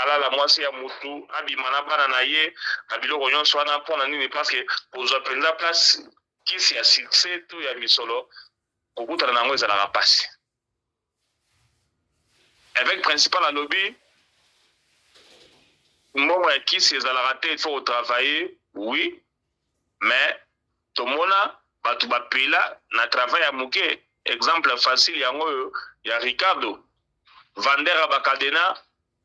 [SPEAKER 3] Ala la mwasi ya mutu abimana bana na ye abiloko nyonso wana mpona nini parce que kozwa mpenza place kisi ya succès to ya misolo kokutana nango ezalaka pasi. Évêque principal alobi mbongo ya kisi ezalaka te il faut travailler oui mais tomona bato bapela na travail ya moke exemple facile yango oyo ya Ricardo Vander bakadena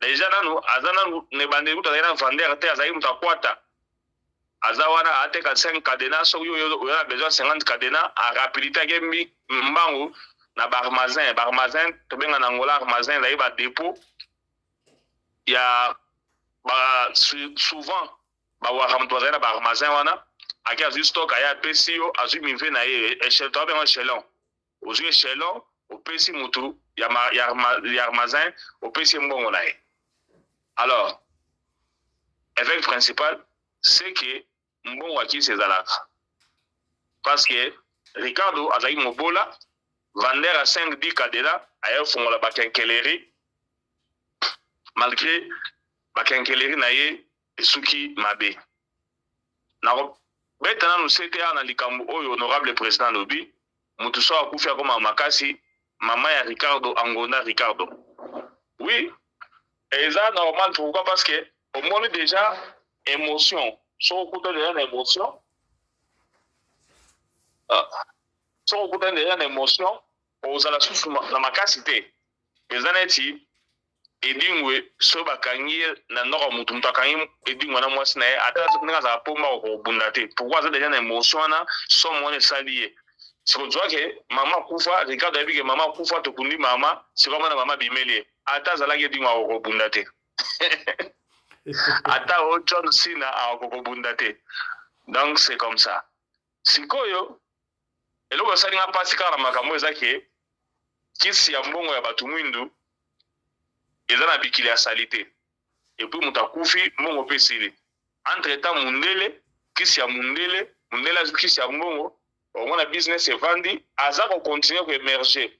[SPEAKER 3] déjà nanu azana ne bande kuta na Vander te azali mutakwata azawana ateka 5 cadena so yo a besoin 50 cadena a rapidité gembi mbangu na barmazin to benga na ngola armazin là ba dépôt ya ba souvent ba wa ramtoza na barmazin wana aki azu stock aya PCO azu minve na ye échelle to benga échelon ozu échelon au PC mutu ya armazin au PC mbongo na ye. Alors, évêque principal, c'est que mbongo aki sezalaka. Parce que Ricardo azali mobola, Vander à 5-10 cadena, ailleurs fongola bakenkeleri, malgré bakenkeleri na ye esuki mabe. Nako betana no CTA na likambo oyo honorable président lobi, mutu so akufi akoma makasi, mama ya Ricardo Angonda Ricardo. Oui, et ça normal pourquoi parce que au moins déjà émotion so kuta déjà émotion so kuta déjà émotion aux ala susu na makasité ezaneti edingwe so bakangi na noko mutu mutakangi edingwe na mwasi na ye ata nga za pomba ko bundate pourquoi ça déjà émotion na so mone salié c'est pour dire que maman kufa Ricardo a dit que maman kufa to kundi mama c'est comme na maman bimeli ata zalaki edingwe ko bundate ata o John Cena a ko bundate donc c'est comme ça sikoyo eloko sali nga pasi kala makambo ezake kisi ya mbongo ya batu mwindu ezana bikili ya salite et puis mutakufi mbongo pesili entre temps mundele kisi ya mundele kisi ya mbongo on a business evandi aza ko continuer ko émerger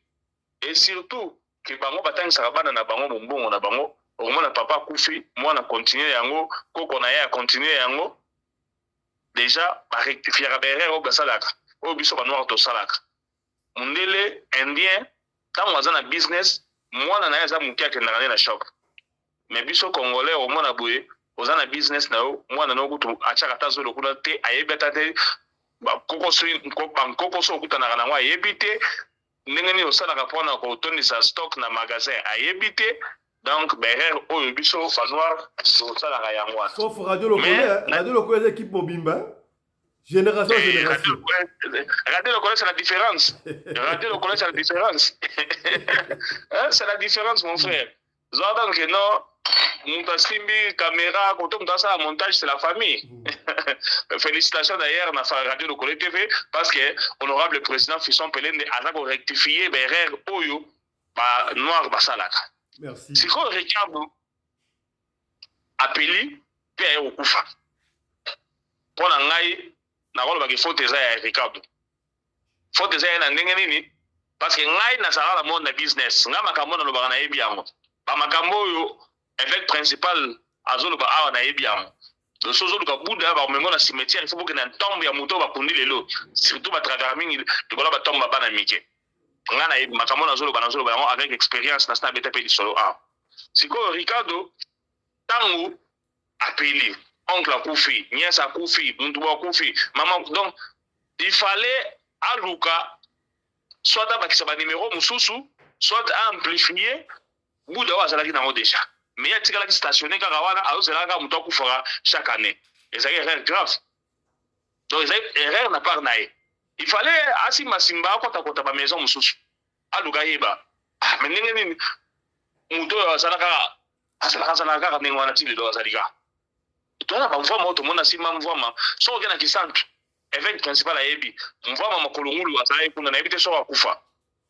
[SPEAKER 3] et surtout que bango batangisa bana na bango mbongo na bango on a papa kufi moi na continuer yango koko na ya continuer yango déjà ba rectifier berere o basalaka o biso ba noir to salaka mundele indien tant waza na business mwana na yaza mukia kendana na shop mais biso congolais au mona boye oza na business na yo mwana no kutu achaka tazo lokuna te ayebeta te ba koko so kutana na ngwa ayebite ndenge ni osala ka pona ko tondisa stock na magasin ayebite donc berere oyo biso fa noir so sala ka yangwa
[SPEAKER 1] sauf radio lokole équipe mobimba génération
[SPEAKER 3] radio lokole c'est la différence radio lokole c'est la différence c'est la différence mon frère donc non Simbi, caméra, quand on a un montage, c'est la famille. Félicitations d'ailleurs à la radio de Collet TV parce que honorable président Fisson Pelende a rectifié Berer Oyo, Noir Basalaka.
[SPEAKER 1] Merci.
[SPEAKER 3] Si on regarde, appelé, puis au Koufa. Pour l'angaï, n'a pas de faute à Ricardo. Faute à Nangani, parce que l'angaï n'a pas la monde de business. N'a pas de monde de bien. Ba makambo yo évêque principal azolo ba awa na ebiam le sozo luka buda ba mengo na cimetière il faut que na tombe ya muto ba kundi lelo surtout ba travers mingi de kola ba tombe ba na mike ngana e makambo na zolo ba avec expérience na sta beta pe di solo a siko Ricardo tangu appelé oncle Koufi nièce Koufi muntu ba Koufi maman donc il fallait aluka soit ba kisaba numéro mususu soit amplifier Bouda wa zalaki nango déjà mais ya tikala ki stationné kaka wana azozela muto akufaka chaque année et ça est erreur grave donc erreur na part nae il fallait asi masimba kota ba maison mususu aluka yeba mais ndenge nini muto azalaka ndenge wana tili do azalika tona ba mvoma to mona sima mvoma so kena kisantu évêque principal ayebi mvama makolo ngulu azali kuna na ebite so akufa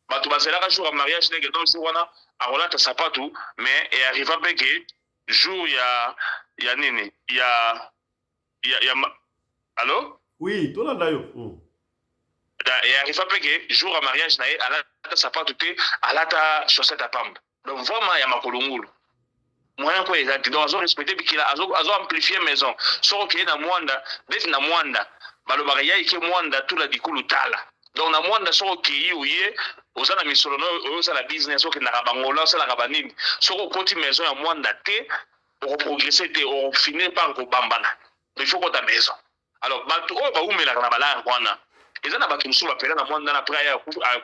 [SPEAKER 3] bato bazelaka jour ya mariage ndenge donc si wana akolata sapatu mais et arriva peke jour ya nini ya allô
[SPEAKER 1] oui tolanda yo
[SPEAKER 3] et arriva peke jour ya mariage na ye alata sapatu te alata chaussette à pamba donc vraiment ya makolo ngulu moyen ko ezati donc azo respecter bikila azo amplifier maison soko ke na mwanda beti na mwanda balobaka yai ke mwanda tula dikulu tala donc na mwanda soko ke uye oza na misolo no oza la business soko na bangola oza na banini soko koti maison ya mwanda te o progresser te o finir par ko bambana il faut ko ta maison alors bato o ba umela na bala kwana eza na bato musu bapela na mwanda na praia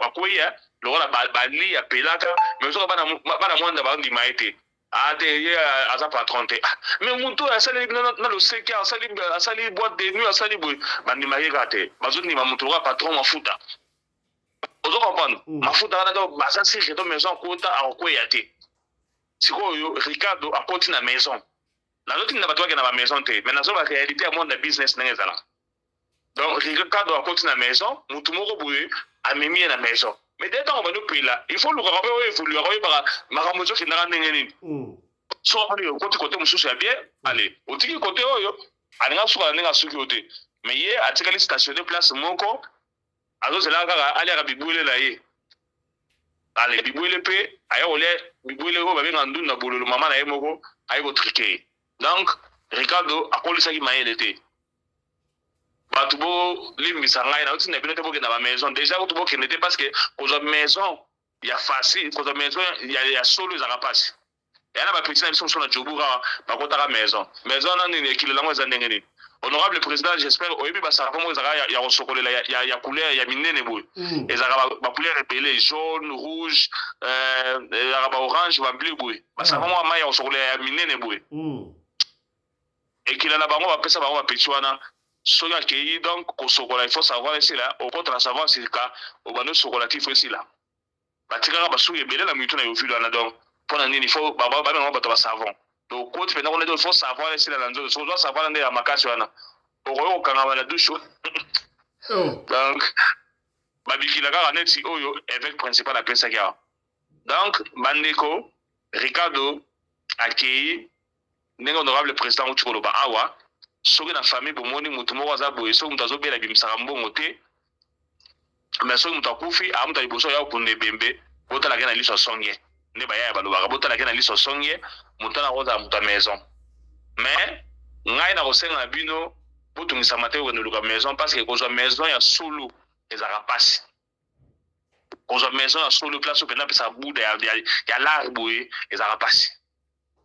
[SPEAKER 3] akoya lokola bali ya pelaka mais soko bana mwanda ba ndima ete ate ye aza patron te mais mutu asali na lo seki asali boîte de nuit asali boy bandima ye kate bazondima mutu wa patron mafuta ozo comprendre mafuta wana do basa siri to maison kota akweya te sikoyo Ricardo akoti na maison na loti na bato na ba maison te mais nazo ba réalité ya monde business na ngezala donc Ricardo akoti na maison mutu moko boye amemi na maison mais dès temps on va nous payer là il faut le rappeler évoluer on va makamozo ki ndanga ndenge nini so on est côté mususu ya bien allez otiki côté oyo alinga suka ndanga suki ote mais ye atikali stationner place moko azo zela kaka ali ka bibule la ye allez bibule pe aya ole bibule ko ba benga ndunda bololo mama na ye moko ayi ko triquer donc Ricardo akolisa ki mayele te bato bo limbisa ngai na uti na bino te boke na ba maison déjà ko boke n'était parce que kozo maison ya facile kozo maison ya solo za rapasi yana ba petit na biso na jobura ba kota maison na ni ekile lango za ndenge ni honorable président j'espère oyebi ba sara mo za ya rosokolela ya couleur ya minene boy ezaka ba couleur epelé jaune rouge ba orange ba bleu boy ba sara mo ma ya rosokolela ya minene boy ekile la bango ba pesa bango ba petit wana soki akei donc kosokola il faut savoir ici là au contre savoir si ka au bano sokolatif ici là batikaka basuki ebele na mitu na yofido wana donc mpona nini il faut babango bato basavant donc koti mpenza kuna il faut savoir ici là na nzoto soki oza savoir nde ya makasi wana okoki kokangama na dushe donc babikila kaka neti oyo évêque principal apesaki awa donc bandeko Ricardo akei ndenge honorable président uti koloba awa soki na famille bomoni mutu moko aza boye soki mutu azobela bimisaka mbongo te mais soki mutu akufi amutu liboso ya okunda ebembe botalaki na liso songe nde bayaya balobaka botalaki na liso songe mutu ana kozala mutu ya maison mais ngai na kosenga na bino botungisama te kokende luka maison parce que kozwa maison ya solo ezalaka pasi kozwa maison ya solo place openda apesaka buda ya lare boye ezalaka pasi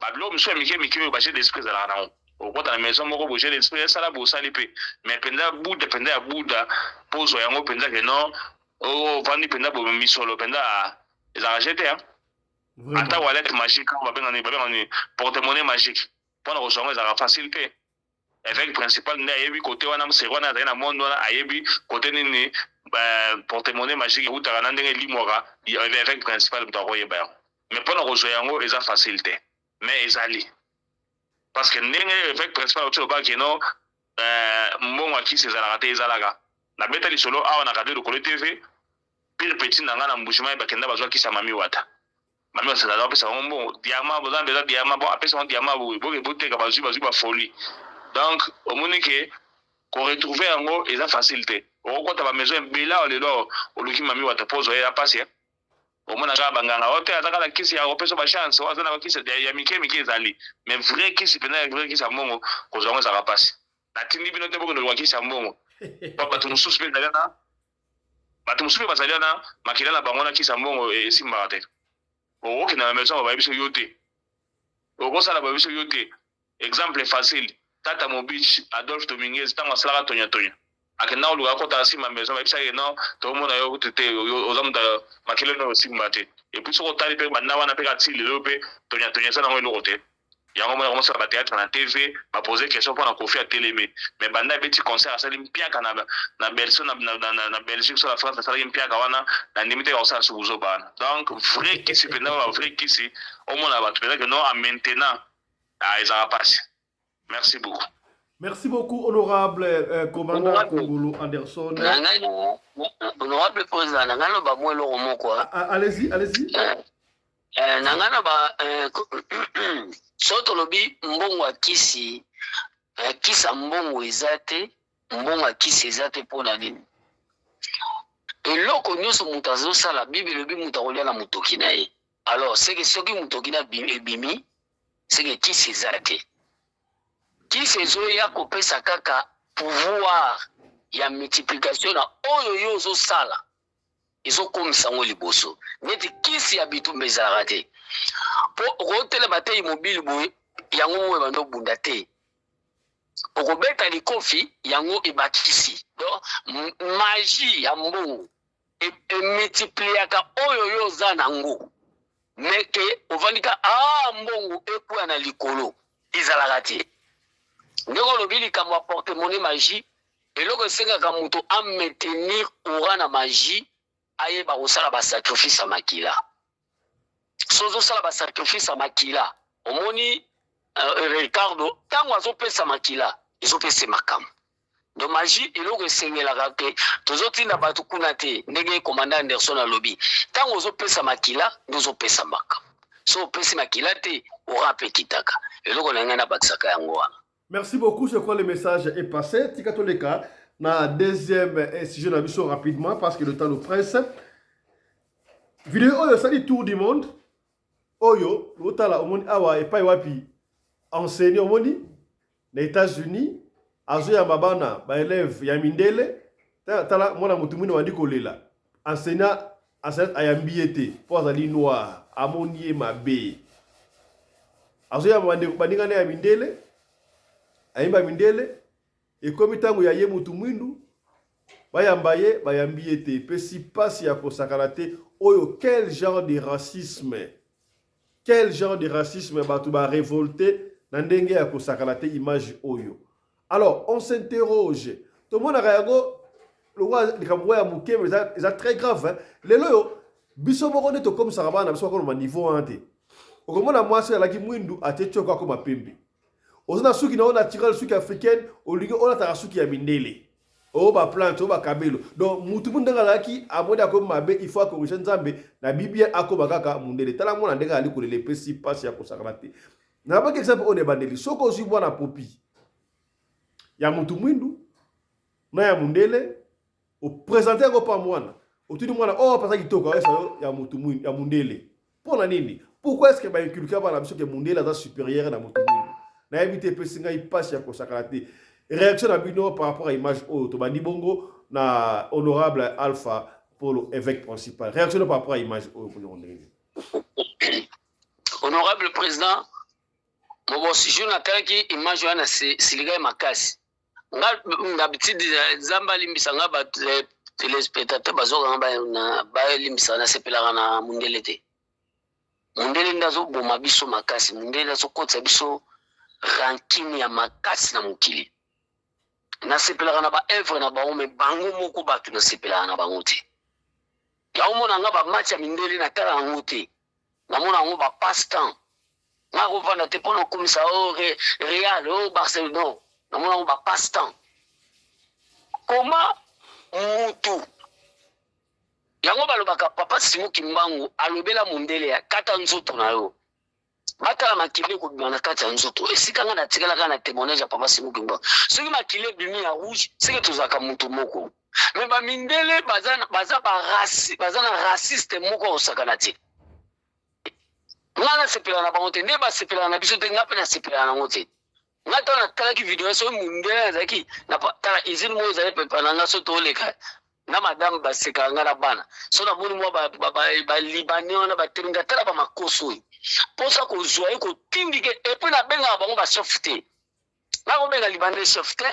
[SPEAKER 3] babilo miso ya mike oyo baje d'esprit ezalaka nango okota na maison moko boje l'esprit esala bosali pe mais penda buda penda ya buda pozo yango penda ke non o vandi penda bo misolo penda ezalaka jete ata wallet magique babengani porte-monnaie magique mpona kozwango ezalaka facile te évêque principal nde ayebi kote wana mseri wana azali na monde wana ayebi kote nini porte-monnaie magique eutaka na ndenge elimwaka évêque principal moto akoyeba yango mais mpona kozwa yango eza facile te mais ezali parce que ndenge évêque principal oti lobaki no mbongo akisi ezalaka te ezalaka nabeta lisolo awa na radio lokolo tv pire petit na nga na mbujima bakenda bazwa kisa mami wata mami wata apesa bango mbongo diama bozambe eza diama bon apesa bango diama boke boteka bazwi bafolie donc omoni ke koretrouve yango eza facile te okokota bamaison ebela lelo oluki mami wata pozo ya pasi omona kaka banganga oyo te aza kaka kisi ya kopesa bachance oyo aza na bakisi ya mike ezali mais vrai kisi mpena vrai kisi ya mbongo kozwa yango ezalaka pasi natindi bino te bokende lokwa kisi ya mbongo bato mosusu mpe bazali wana makila na bango na kisi ya mbongo esimbaka te okokende na maison bayebi biso yo te okosala bayebi biso yo te exemple facile tata mobich Adolphe Dominguez ntango asalaka tonya akenda koluka kota asimba maison bayebisaki non tokomona yo te oza mutu makele no osimba te epuis soko otali mpe banda wana mpe kati lelo mpe tonya eza nango eloko te yango mona komosala bateatre na tv bapose question mpona kofi atelemi mais banda ebeti concert asali mpiaka na belgique so na france asalaki mpiaka wana na ndimi te kakosala sukuzoba wana donc vrai kisi mpenza ba vrai kisi omona bato mpenzake non a maintenant ezalaka pasi merci beaucoup
[SPEAKER 1] Merci beaucoup, honorable commandant Kongolo Anderson.
[SPEAKER 2] Honorable président, nangano ba mwelo romoko.
[SPEAKER 1] Allez-y, allez-y.
[SPEAKER 2] Nangana ba soto lobi mbongo akisi kisa mbongo ezate mbongo akisi ezate pona nini. Eloko nyonso mutu azosala bible lobi mutu akolia na mutoki na ye. Alors c'est que soki mutoki na bimi c'est que kisi ezate. Kisi ezoya kopesa kaka pouvoir ya multiplication na oyo yo ozosala ezokomisa ngo liboso neti kisi ya bitumba ezalaka te po okotelema te immobile boye yango mo ebanda obunda te okobeta likofi yango ebakisi donc magie ya mbongo emultipliaka oyo yo oza nango meke ovandika mbongo ekwea na likolo ezalaka te ndenge olobi likambo ya portemone magie eloko esengaka moto amaintenir ora na magie ayeba kosala basacrifice ya makila sozo sala basacrifice ya makila omoni Ricardo ntango azopesa makila ezopesa makambo donc magie eloko esengelaka te tozotinda bato kuna te ndenge commandant Anderson alobi ntango ozopesa makila nde ozopesa makambo so opesi makila te ora mpe kitaka eloko na ngai nabakisaka yango wana.
[SPEAKER 1] Merci beaucoup, je crois que le message est passé. Tikatoleka, na deuxième sujet de la mission rapidement parce que le temps nous presse. Vidéo oyo sali tour du monde. Oyo, lotala omoni awa epai wapi enseigné omoni na États-Unis, azo ya mabana ba élève ya mindele, tala mona mutu mwini wandi kolela. Enseignant ayambiete, po azali noir, amoni mabe. Azo ya bandingane ya mindele. Aimba mindele ekomi tango ya ye mutu mwindu bayambaye bayambiye te pesi pasi ya kosakana te oyo quel genre de racisme batu ba révolté na ndenge ya kosakana te image oyo. Alors on s'interroge to mona kayango le roi likambo ya muke mais ça très grave hein? Lelo yo biso moko ne to comme ça bana biso ko na niveau ante okomona mwasi la ki mwindu atetcho kwa ko mapembe. Ozana suki na on naturel suki africaine olingi on ta suki ya mindele o ba plante o ba kabelo donc mutu mundanga laki amodi akomi mabe il faut corriger nzambe na biblia akoma kaka mundele tala mona ndenge ali kolele pesi passe ya kosakana te na ba exemple on e bandeli soko zwi bwana popi ya mutu mwindu na ya mundele o présenter ko pa mwana otuni mwana pasa kitoko ya mutu mwindu ya mundele pona nini pourquoi est-ce que ba inculquer bana biso ke mundele est supérieur na mutu mwindu na éviter pesinga il passe ya kosakana te réaction à bino par rapport à l'image to bandi bongo na honorable Alpha pour l'évêque principal réaction par rapport à l'image pour
[SPEAKER 2] honorable président mon si Jonathan qui image wana siliga makasi ngabitidi zamba limbisa ngaba téléspectateur bazoka na ba limbisa na sepelaka na mundele te mundele ndazo boma biso makasi mundele ndazo kotsa biso rankini ya makasi na mukili na sepelaka na ba œuvre na ba ome bango moko batu na sepelaka na bango te ya omona nga ba match ya mindele na tala yango te na mona ngo ba passe temps nga ko vanda te pona komisa Real Barcelone na mona ngo ba passe temps koma mutu yango balobaka papa Simo Kimbangu alobela mundele ya kata nzoto na yo batala makile ko bimana kati ya nzoto esika nga na tikala kana témoignage ya papa Simo Kimbangu soki makile bimi ya rouge sike tozaka mutu moko mais ba mindele baza raciste moko osakana te ngana sepela na bango te nde ba sepela na biso te ngape na sepela na ngo te ngata na tala ki video so mundele azaki na tala izini mo zale pepa na ngaso to leka na madame baseka ngana bana so na moni mo ba libanais wana ba tringa tala ba makoso posa ko zoye ko tindike et puis na benga bango ba chef te na ko benga libanais chef te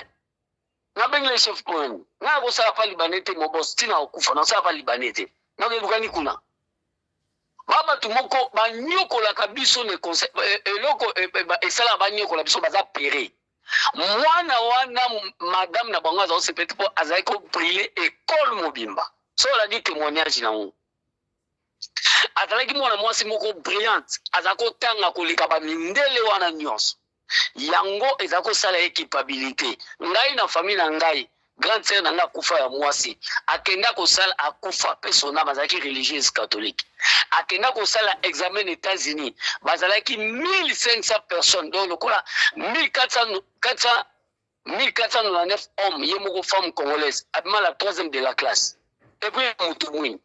[SPEAKER 2] na benga le chef point na ko sa pa libanais te mo boss tina okufa na sa pa libanais te na ko bukani kuna baba tumoko ba nyoko la kabiso ne concept eloko esala ba nyoko la biso baza péré mwana wana madame na bango za osepeti po azali ko briller école mobimba so la dit témoignage na ngo azalaki mwana mwasi moko brillante azako tanga koleka ba mindele wana nyonso yango ezako sala équipabilité ngai na famille na ngai grande sœur nanga kufa ya mwasi akenda kosala akufa persona bazalaki religieuse catholique akenda kosala examen aux États-Unis bazalaki 1500 personnes donc lokola 1499 hommes ye moko femme congolaise abima la 3e de la classe et puis mutu mwini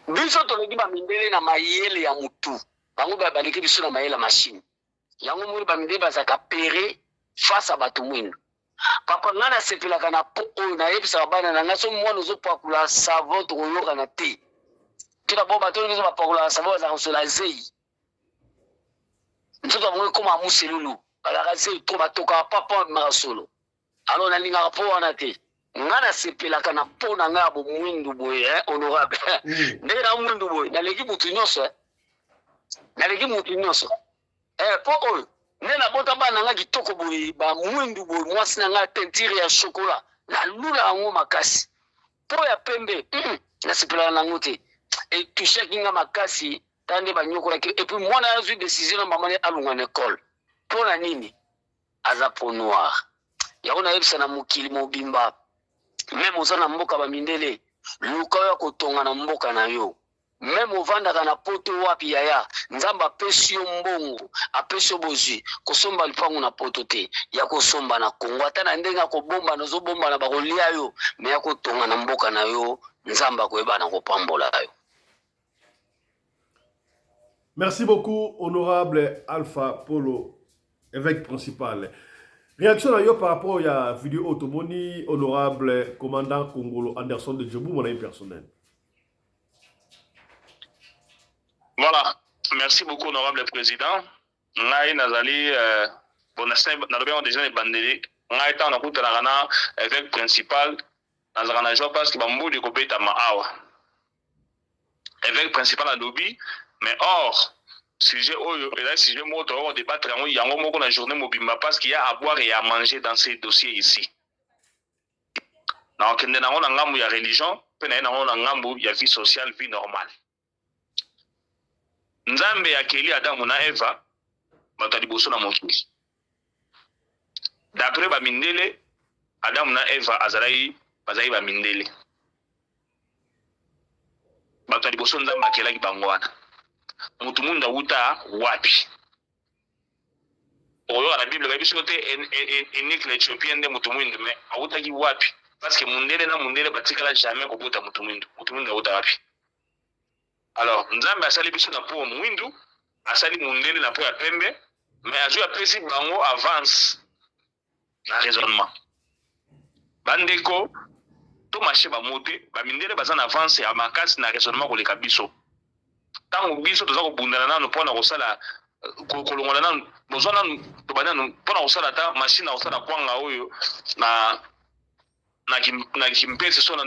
[SPEAKER 2] biso tologi bamindele na mayele ya mutu bango baleki biso na mayele ya machine yango moni bamindele bazaka pere face à bato mwini papa nga nasepelaka na po oyo nayebisaka bana na nga so mwana ozopakula savon tokoyokana te tina bo bato nyonso bapakulaka savon bazaka kosola zei nzoto bango ekoma muselulu bazaka zei to batokaka papa maka solo alo nalingaka po wana te nga nasepelaka na po na nga ya bomwindu boye honorable ndenge na mwindu boye naleki mutu nyonso po oyo nde nabota bana nga kitoko boye bamwindu boye mwasi na nga tentire ya shokola nalula yango makasi po ya pembe nasepelaka nango te etushaki nga makasi tande banyokolaki epuis mwana azwi décision na mama ne alunga na ekole mpo na nini aza po noir yango nayebisa na mokili mobimba meme oza na mboka bamindele luka oyo akotonga na mboka na yo meme ovandaka na poto wapi yaya nzambe apesi yo mbongo apesi yo bozwi kosomba lipango na poto te ya kosomba na kongo ata na ndenge akobomba nozobomba na bakolia yo me ya kotonga na mboka na yo nzambe akoyeba na kopambola yo.
[SPEAKER 1] Merci beaucoup, honorable Alpha Polo, évêque principal. Réaction à yo par rapport à la vidéo automoni, honorable commandant Congolo Anderson de Djobou, mon ami personnel.
[SPEAKER 3] Voilà, merci beaucoup, honorable président. Ngai nazali, on déjà les bandeli. Ngai ta on a coupé la rana évêque principal. Nazarana joie parce que bambou du kopé ta maawa. Évêque principal à lobby. Mais or, sujet et là, sujet moi, on débat très il y a un moment qu'on a journée mobile parce qu'il y a à boire et à manger dans ces dossiers ici. Donc, il y a une religion, il y a une vie sociale, vie normale. Nzambe akeli Adamu na Eva, batali boso na mokili. D'après Bamindele, Adamu na Eva bazali Bamindele. Batali boso Nzambe akelaki bango wana. Mutu munda uta wapi oyo na Bible babiso côté unique l'Éthiopien de mutu munda mais auta ki wapi parce que mundele batikala jamais kobuta mutu munda uta wapi. Alors Nzambe asali biso na po mwindu asali mundele na po ya pembe mais azu apesi bango avance na raisonnement bandeko to marché ba moté ba mindele bazana avance ya makasi na raisonnement ko leka biso. Tant biso toza kobundana nano mpona kosala kolongola nano bozwa nano tobanda mpona kosala ta machine na kosala kwanga oyo na kimpese so na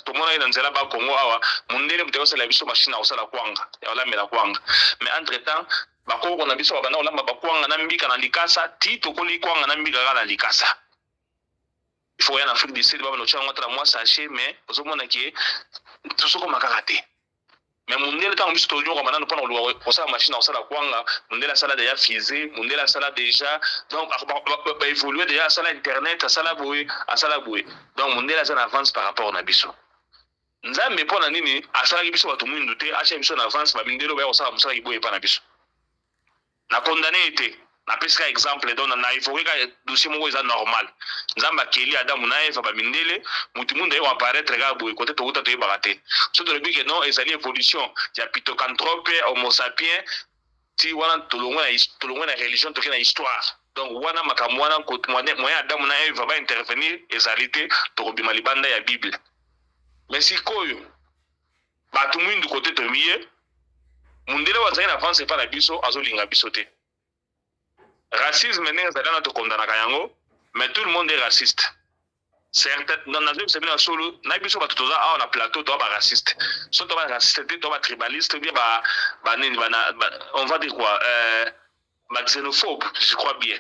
[SPEAKER 3] tomona ina nzela ba Kongo awa mundele muteko sala biso machine na kosala kwanga ya olamela kwanga mais entre temps bakoko na biso babanda olamba bakwanga na mbika na likasa ti tokoli kwanga na mbika kala likasa. Il faut y en Afrique du Sud baba no changa tra moi sachet mais ozomona ki tosoko makakate. Mais mundele tant biso tojo ko manano pona oluwa kosa machine osala kwanga mundele sala déjà fusée mundele sala déjà donc ba évoluer déjà sala internet sala boye donc mundele ça avance par rapport na biso Nzambe pona nini asala biso batu mwindu te acha biso na avance ba mindelo ba osala musala kiboye pa na biso na condamné été na pesika exemple donc na évoquer ka dossier moko eza normal Nzambe akeli Adamu na Eva ba mindele mutu munda yo apparaître ga boye côté to uta to yebakate so to le but que non ezali évolution ya pithecanthrope homo sapiens ti wana tolongwa na religion to na histoire donc wana makamwana ko moyen Adamu na Eva ba intervenir ezalité to kobima libanda ya Bible mais sikoyo batu mwindu côté to miye mundele wazali na avance pa na biso azolinga biso te. Racisme n'est pas de condamner kayango, mais tout le monde est raciste. Certes, dans la vie, c'est bien solo. N'a pas besoin de tout ça. On a plateau, toi, raciste. Soit toi, raciste, toi, tribaliste, bien, on va dire quoi, xénophobe, je crois bien.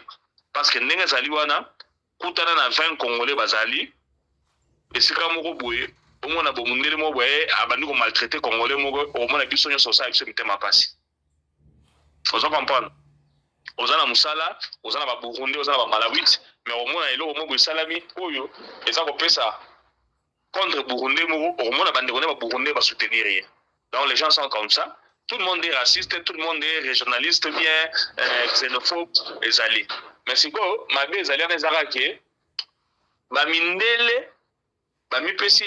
[SPEAKER 3] Parce que n'est pas wana, koutana na 20 Congolais bazali, et c'est comme au bout. Au moins, on a besoin de moi, abandonné comme maltraité Congolais, au moins, on a besoin de ça, et c'est ma passe. Vous en comprenez? ozana musala ozana ba Burundi ozana ba Malawite mais au moins eloko moko esalami oyo eza kopesa contre Burundi moko au moins bande ba Burundi ba soutenir ye. Donc les gens sont comme ça. Tout le monde est raciste, tout le monde est régionaliste, bien xénophobe, ezali. Mais si quoi, ma bé ezali en ezarake, ba mindele, ba mi pesi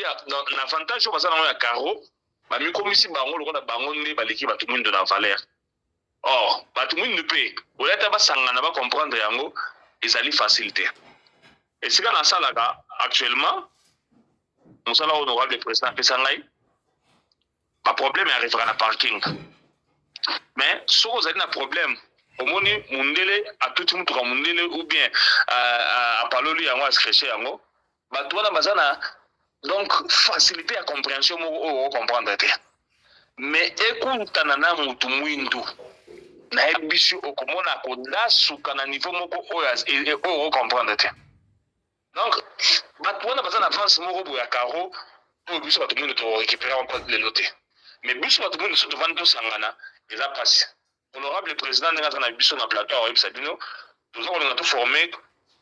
[SPEAKER 3] l'avantage au bazana ya caro, ba mi komisi bango lokona bango nde baleki ba tout monde na valeur. Or, ba tout monde pe, o leta ba sangana ba comprendre yango, ezali facilité. Et si kana salaka actuellement, musala honorable président Pesangai, ba problème arrivera na parking. Mais si vous avez un problème, au moins mundele à tout le monde mundele ou bien à parler à moi à scratcher à moi, bah toi dans bazana donc faciliter la compréhension ou comprendre. Mais écoute nana mutu mwindu na ebisu okomona koda suka na niveau moko o comprendre. Donc bah toi dans bazana France moko boya caro pour biso ba tout le monde to récupérer en place les lotés. Mais biso ba tout le monde se vendre tout sangana. Et là passe. Honorable président de la biso na plateau au Sabino, nous avons tout formé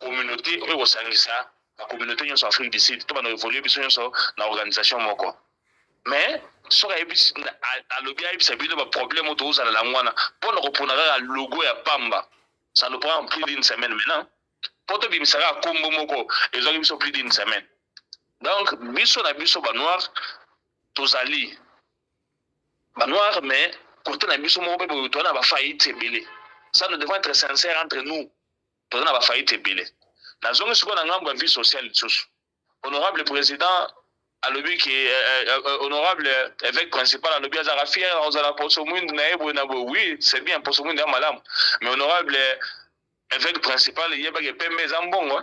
[SPEAKER 3] communauté au Sangisa, la communauté en Afrique du Sud, tout va évoluer biso sur la organisation moko. Mais sur à lobby à Sabino ba problème autour à la moine pour nous reprendre le logo ya Pamba. Ça nous prend plus d'une semaine maintenant. Pour te bimisara à Kombo moko, ils ont biso plus d'une semaine. Donc biso na biso ba noir tous ali. Ba noir mais côté na biso moko pe to na ba faillite belé. Ça nous devons être sincères entre nous. To na ba faillite belé. Na zongo siko na ngambo ya vie sociale tsusu. Honorable président a lobby qui honorable évêque principal a lobby azara fier ozala poso mwindu na ebo na bo oui, c'est bien poso mwindu ya malamu. Mais honorable évêque principal yeba ke pembe zambongo.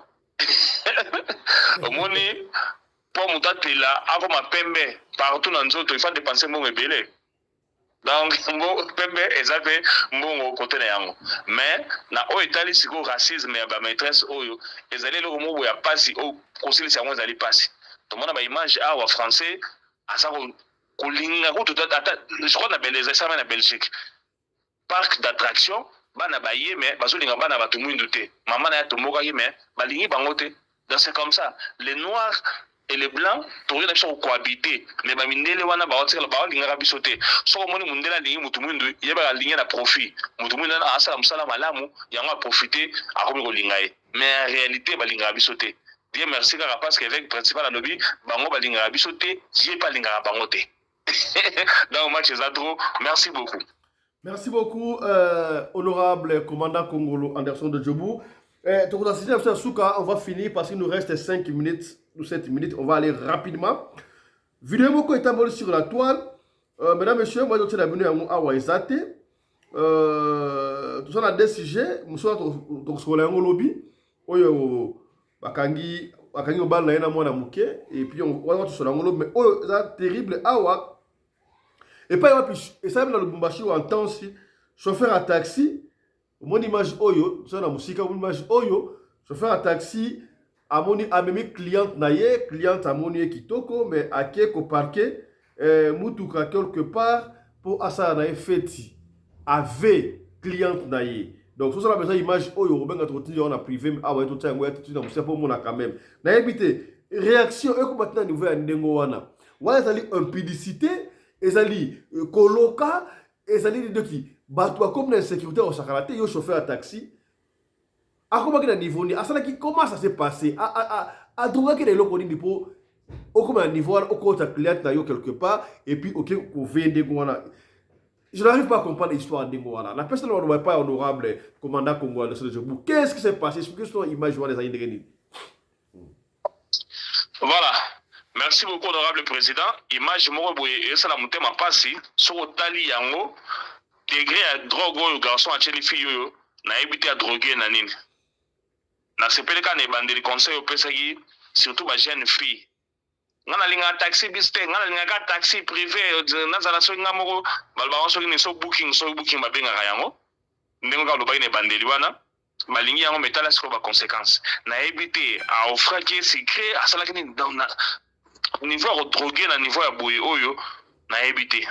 [SPEAKER 3] Omoni po mutatela ako mapembe partout na nzoto il faut dépenser mon belé. Donc pembe ezape mbongo côté na yango mais na o etali siko racisme ya ba maîtresse oyo ezali le mobo ya pasi o kosili sango ezali pasi to mona ba image awa français asa ko linga ko tata je crois na Belgique ça na Belgique parc d'attraction bana ba ye mais bazolinga bana ba tout mwindu te maman na ya tomoka ye mais balingi bango te. Donc c'est comme ça les noirs et les blancs tourner d'action cohabiter mais ba mindele wana ba otsela ba linga biso te so moni mundela lingi mutu mwindu yeba linga na profit mutu mwindu na asala musala malamu yango profiter akomi ko linga ye mais en réalité ba linga biso te. Dieu merci car parce que avec principal à lobby bango ba linga biso te j'ai pas linga bango te. Donc match Zadro, merci beaucoup.
[SPEAKER 1] Merci beaucoup honorable commandant Congolo Anderson de Djobou. On va finir parce qu'il nous reste 5 minutes ou 7 minutes. On va aller rapidement. Vidéo moko est abonnée sur la toile. Mesdames, messieurs, moi je suis abonné à Waizate. Tout ça, on a des sujets. Nous sommes en lobby. Oyo bakangi obal na yena mwana muke et puis on va tout sur la lobby. Mais oyo c'est terrible awa. Et pas et ça même dans le Bumbashi ou en temps si chauffeur à taxi. Mon image oyo, ça na musika mon image oyo, chauffeur à taxi a moni amemi cliente naye, cliente a moni kitoko mais a ko parquet mutuka quelque part pour asa naye feti avec cliente naye. Donc ça la besoin image oyo benga trotiner on a privé ah ouais tout ça ngoya tout na musika pour mona quand même. Na ebité réaction e ko batna niveau ya ndengo wana. Wana zali impudicité, ezali koloka, ezali de qui batwa comme l'insécurité au sakalate yo chauffeur à taxi a comment que niveau ni asala qui comment ça s'est passé a droit que les locaux ni pour au comme un niveau au côté client na yo quelque part et puis OK ko vende ngwana. Je n'arrive pas à comprendre l'histoire de ngwana. La personne ne voit pas honorable commandant congolais de Djobou. Qu'est-ce qui s'est passé? Expliquez sur image des années.
[SPEAKER 3] Voilà. Merci beaucoup honorable président. Image moko boye ça la mutema pasi sur tali yango degré à drogue au garçon à chez filles yo na éviter à droguer na nini na sepele ka ne bandeli conseil au pesagi surtout ba jeune fille ngana linga taxi biste ngana linga taxi privé na zala so ngamoko balba so ni so booking ba benga yango ndengo ka loba ne bandeli wana balingi yango metala siko ba conséquences na éviter à offrir qui secret asala kini dans na niveau droguer na niveau ya boye oyo na éviter.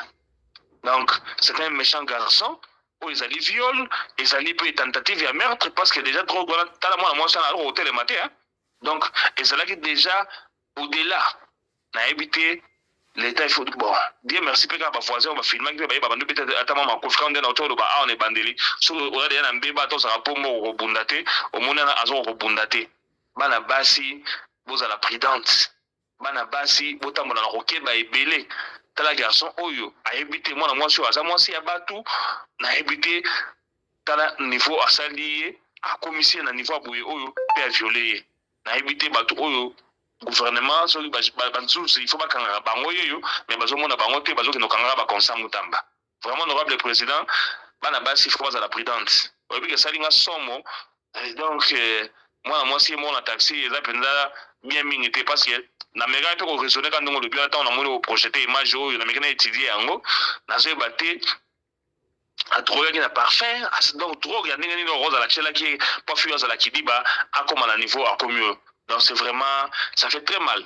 [SPEAKER 3] Donc, c'est un méchant garçon. oyo ezali viol, ezali pe tentative ya meurtre parce que déjà drogue wana tala mwana mwasi na hotel matin hein. Donc ezalaki déjà au-delà nayebi te l'État il faut bon Dieu merci pe ka ba voisin ba filmer ki ba bandu peut-être atama ma kofi quand na otolo ba a on est bandeli so on est na mbeba to sa pombo ko bundate o mona na azo ko bundate bana basi bozala prudente bana basi botambola na kokeba ebele tala garçon oyo ayebi te mwana mwasi aza mwasi ya batu nayebi te tala niveau asali ye akomisie na niveau aboye oyo pe a violé nayebi te batu oyo gouvernement soki banzuzi il faut bakangaka bango yoyo mais bazomona bango te bazokende kokangaka bakonsangu tamba vraiment honorable président bana basi il faut bazala prudente oyebi ke esalinga somo donc mwana mwasi ye mona taxi eza mpenza bien mingi te parce que namekaki mpe koraisonne ka ndenge olobi ata namoni koprojete image oyo nameki na étudie yango nazoyeba te adrogaki na parfum donc drogue ya ndenge nini oko ozala tielaki po afi azalaki diba akoma na niveau akomi oyo donc c'est vraiment ça fait très mal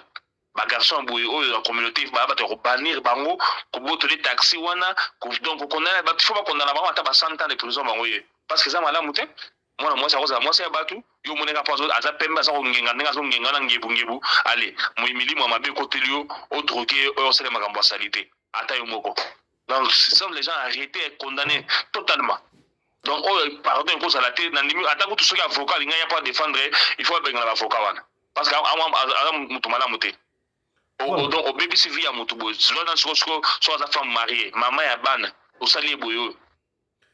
[SPEAKER 3] ba garçon boye oyo la communauté ba ba te bannir bango ko botoli taxi wana donc condamner ba faut pas condamner bango ata ba 100 ans de prison bango ye parce que ça malamu te mwana mwasi akoza mwasi ya batu yo moneka pa aza pembe aza kongenga ndenge azo ngenga na ngebu allez moyimili mwa mabe koteli yo o droguer o sele makambo ya salité ata yo moko donc ce sont les gens arrêtés et condamnés totalement. Donc pardon cause à la tête nandimi ata ko tusoki avocat linga ya pas défendre il faut benga l'avocat wana parce que a mutu malamu te donc au BBC via mutu boy soit dans soit sa femme mariée maman ya bana osali boyo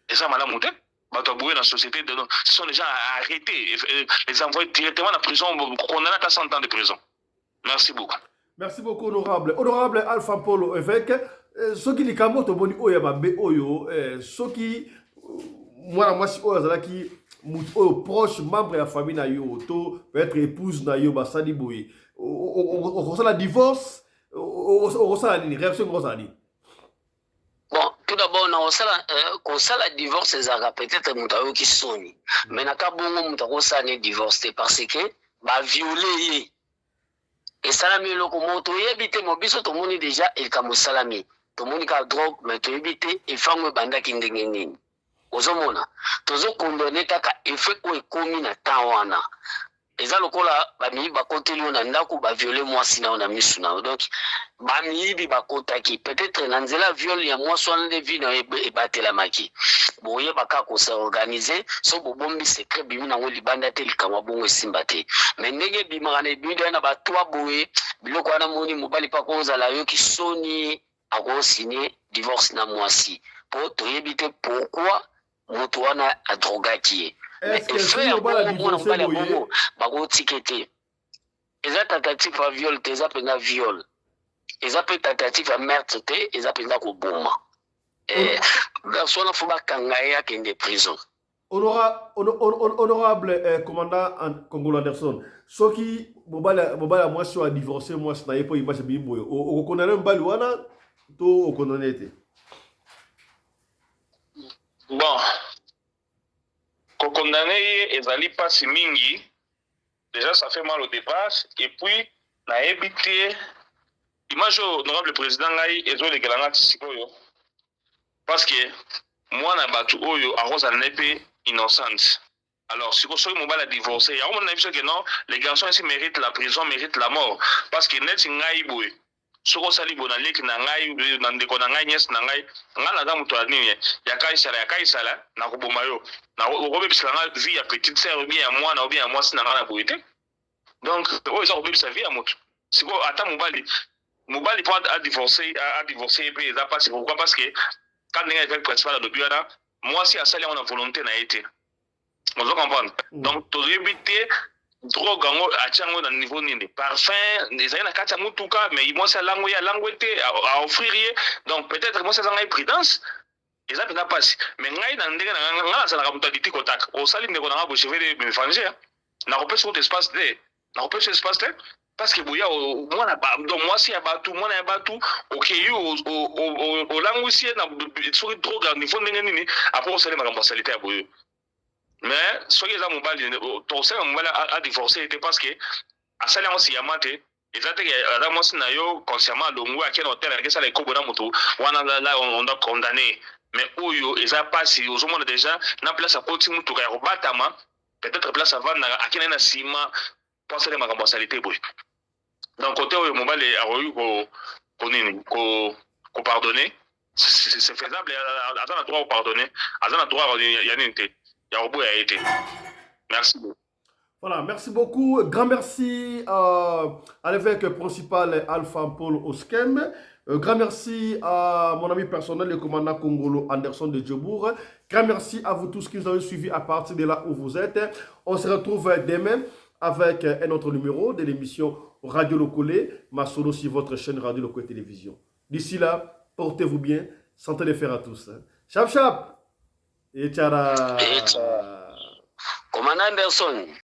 [SPEAKER 3] et ça malamu te bato boyo dans la société de ce sont les gens arrêtés les envoyer directement en prison condamnés à 100 ans de prison. Merci beaucoup.
[SPEAKER 1] Merci beaucoup honorable Alpha Polo évêque soki likambo to boni oyo mabe oyo soki mwana mwasi oyo azalaki mutu oyo proche membre ya famille na yo to peut-être épouse na yo basali boye okosala divorce okosala nini réaction okosala nini?
[SPEAKER 2] Bon, tout d'abord kosala divorce ezalaka peut-être mutu ayoki soni mais naka bongo mutu akosala ne divorce te parce que baviole ye esalami eloko moko toyebi te mo biso tomoni déjà elikambo esalami tomoni ka drogue mais toyebi te efango ebandaki ndenge nini ozomona tozokondone kaka effet oyo ekomi na temps wana eza lokola bamiyibi bakoteli yo na ndako baviole mwasi na yo na misu na yo donc bamiyibi bakotaki peut-être na nzela viole ya mwasi wana nde vi na yo ebatelamaki boyeba kaka kosaorganize so bobombi secret bimi nango libanda te likamwa bongo esimba te mais ndenge ebimaka na ebimi na batwa boye biloko wana moni mobali mpa kozala yo kisoni akosine divorce na mwasi po toyebi te pourquoi moto wana adrogaki ye bakotika te eza tentative ya viol te eza mpenza viol eza mpe tentative ya meurtre te eza mpenza koboma garso wana fo bakanga ye akende prison.
[SPEAKER 1] Honorable commandant Congolo Anderson soki mobali ya mwasi oyo adivorce mwasi na ye mpo image ebimi boye okokondane mobali wana to okondane te?
[SPEAKER 3] Bon kokondane ye ezali pasi mingi déjà ça fait mal au départ et puis nayebi te image honorable président ngai ezolekela nga ti sikoyo parce que mwana bato oyo akozala ne mpe innocente. Alors si soki mobali a divorcé yango mona na biso ke non les garçons ici méritent la prison méritent la mort parce que neti ngai boye soki osali boye na leki na ngai na ndeko na ngai nyesi na ngai ngai naza moto ya nini ya kaisala nakoboma yo okobebisaka nga vie ya petite sœur obien ya mwana obien ya mwasi na ngai na boye te donc oyo eza kobebisa vie ya moto sikoyo ata mobali mpo adivorce mpe eza pasi pourquoi parce que quand ndenge effet principal alobi wana mwasi asali yango na volonté na ye te ozo comprendre donc toyebi te drogue yango atia yango na niveau nini parfum ezali na kati ya motuka mais mwasi alango ye alango te aoffrir ye donc peut-être mwasi aza ngai prudence eza mpenza mpasi mais ngai na ndenge na ngai nazalaka moto aditi kotaka osali ndeko na nga bocheve de méfanger nakopesa kote espace te parce que boya mwana donc mwasi ya batu mwana ya batu okei olangwisi ye na soki drogue ya niveau ndenge nini apres osali makambo ya salite ya boyo mais soki eza mobali tosala mobali adivorce ete parce que asali yango siyama te eza teke aza mwasi na yo consciemment alongwe ake na hotel akesala ekobo na moto wana la on doit condamner mais oyo eza pasi ozomona déjà na place à koti mutuka ya kobatama peut-être place avant akina na sima penser les makambo salité boy donc côté oyo mobile aroyu ko nini ko pardonner c'est faisable azana droit de pardonner azana droit ya nini te ya robo ya été merci beaucoup.
[SPEAKER 1] Voilà, merci beaucoup. Grand merci à l'évêque principal Alpha Paul Oskem. Grand merci à mon ami personnel, le commandant congolo Anderson de Djobour. Grand merci à vous tous qui nous avez suivis à partir de là où vous êtes. On se retrouve demain avec un autre numéro de l'émission Radio Locolé, ma solo sur votre chaîne Radio Locolé Télévision. D'ici là, portez-vous bien. Santé les faire à tous. Chap chap. Et tchara.
[SPEAKER 2] Commandant Anderson.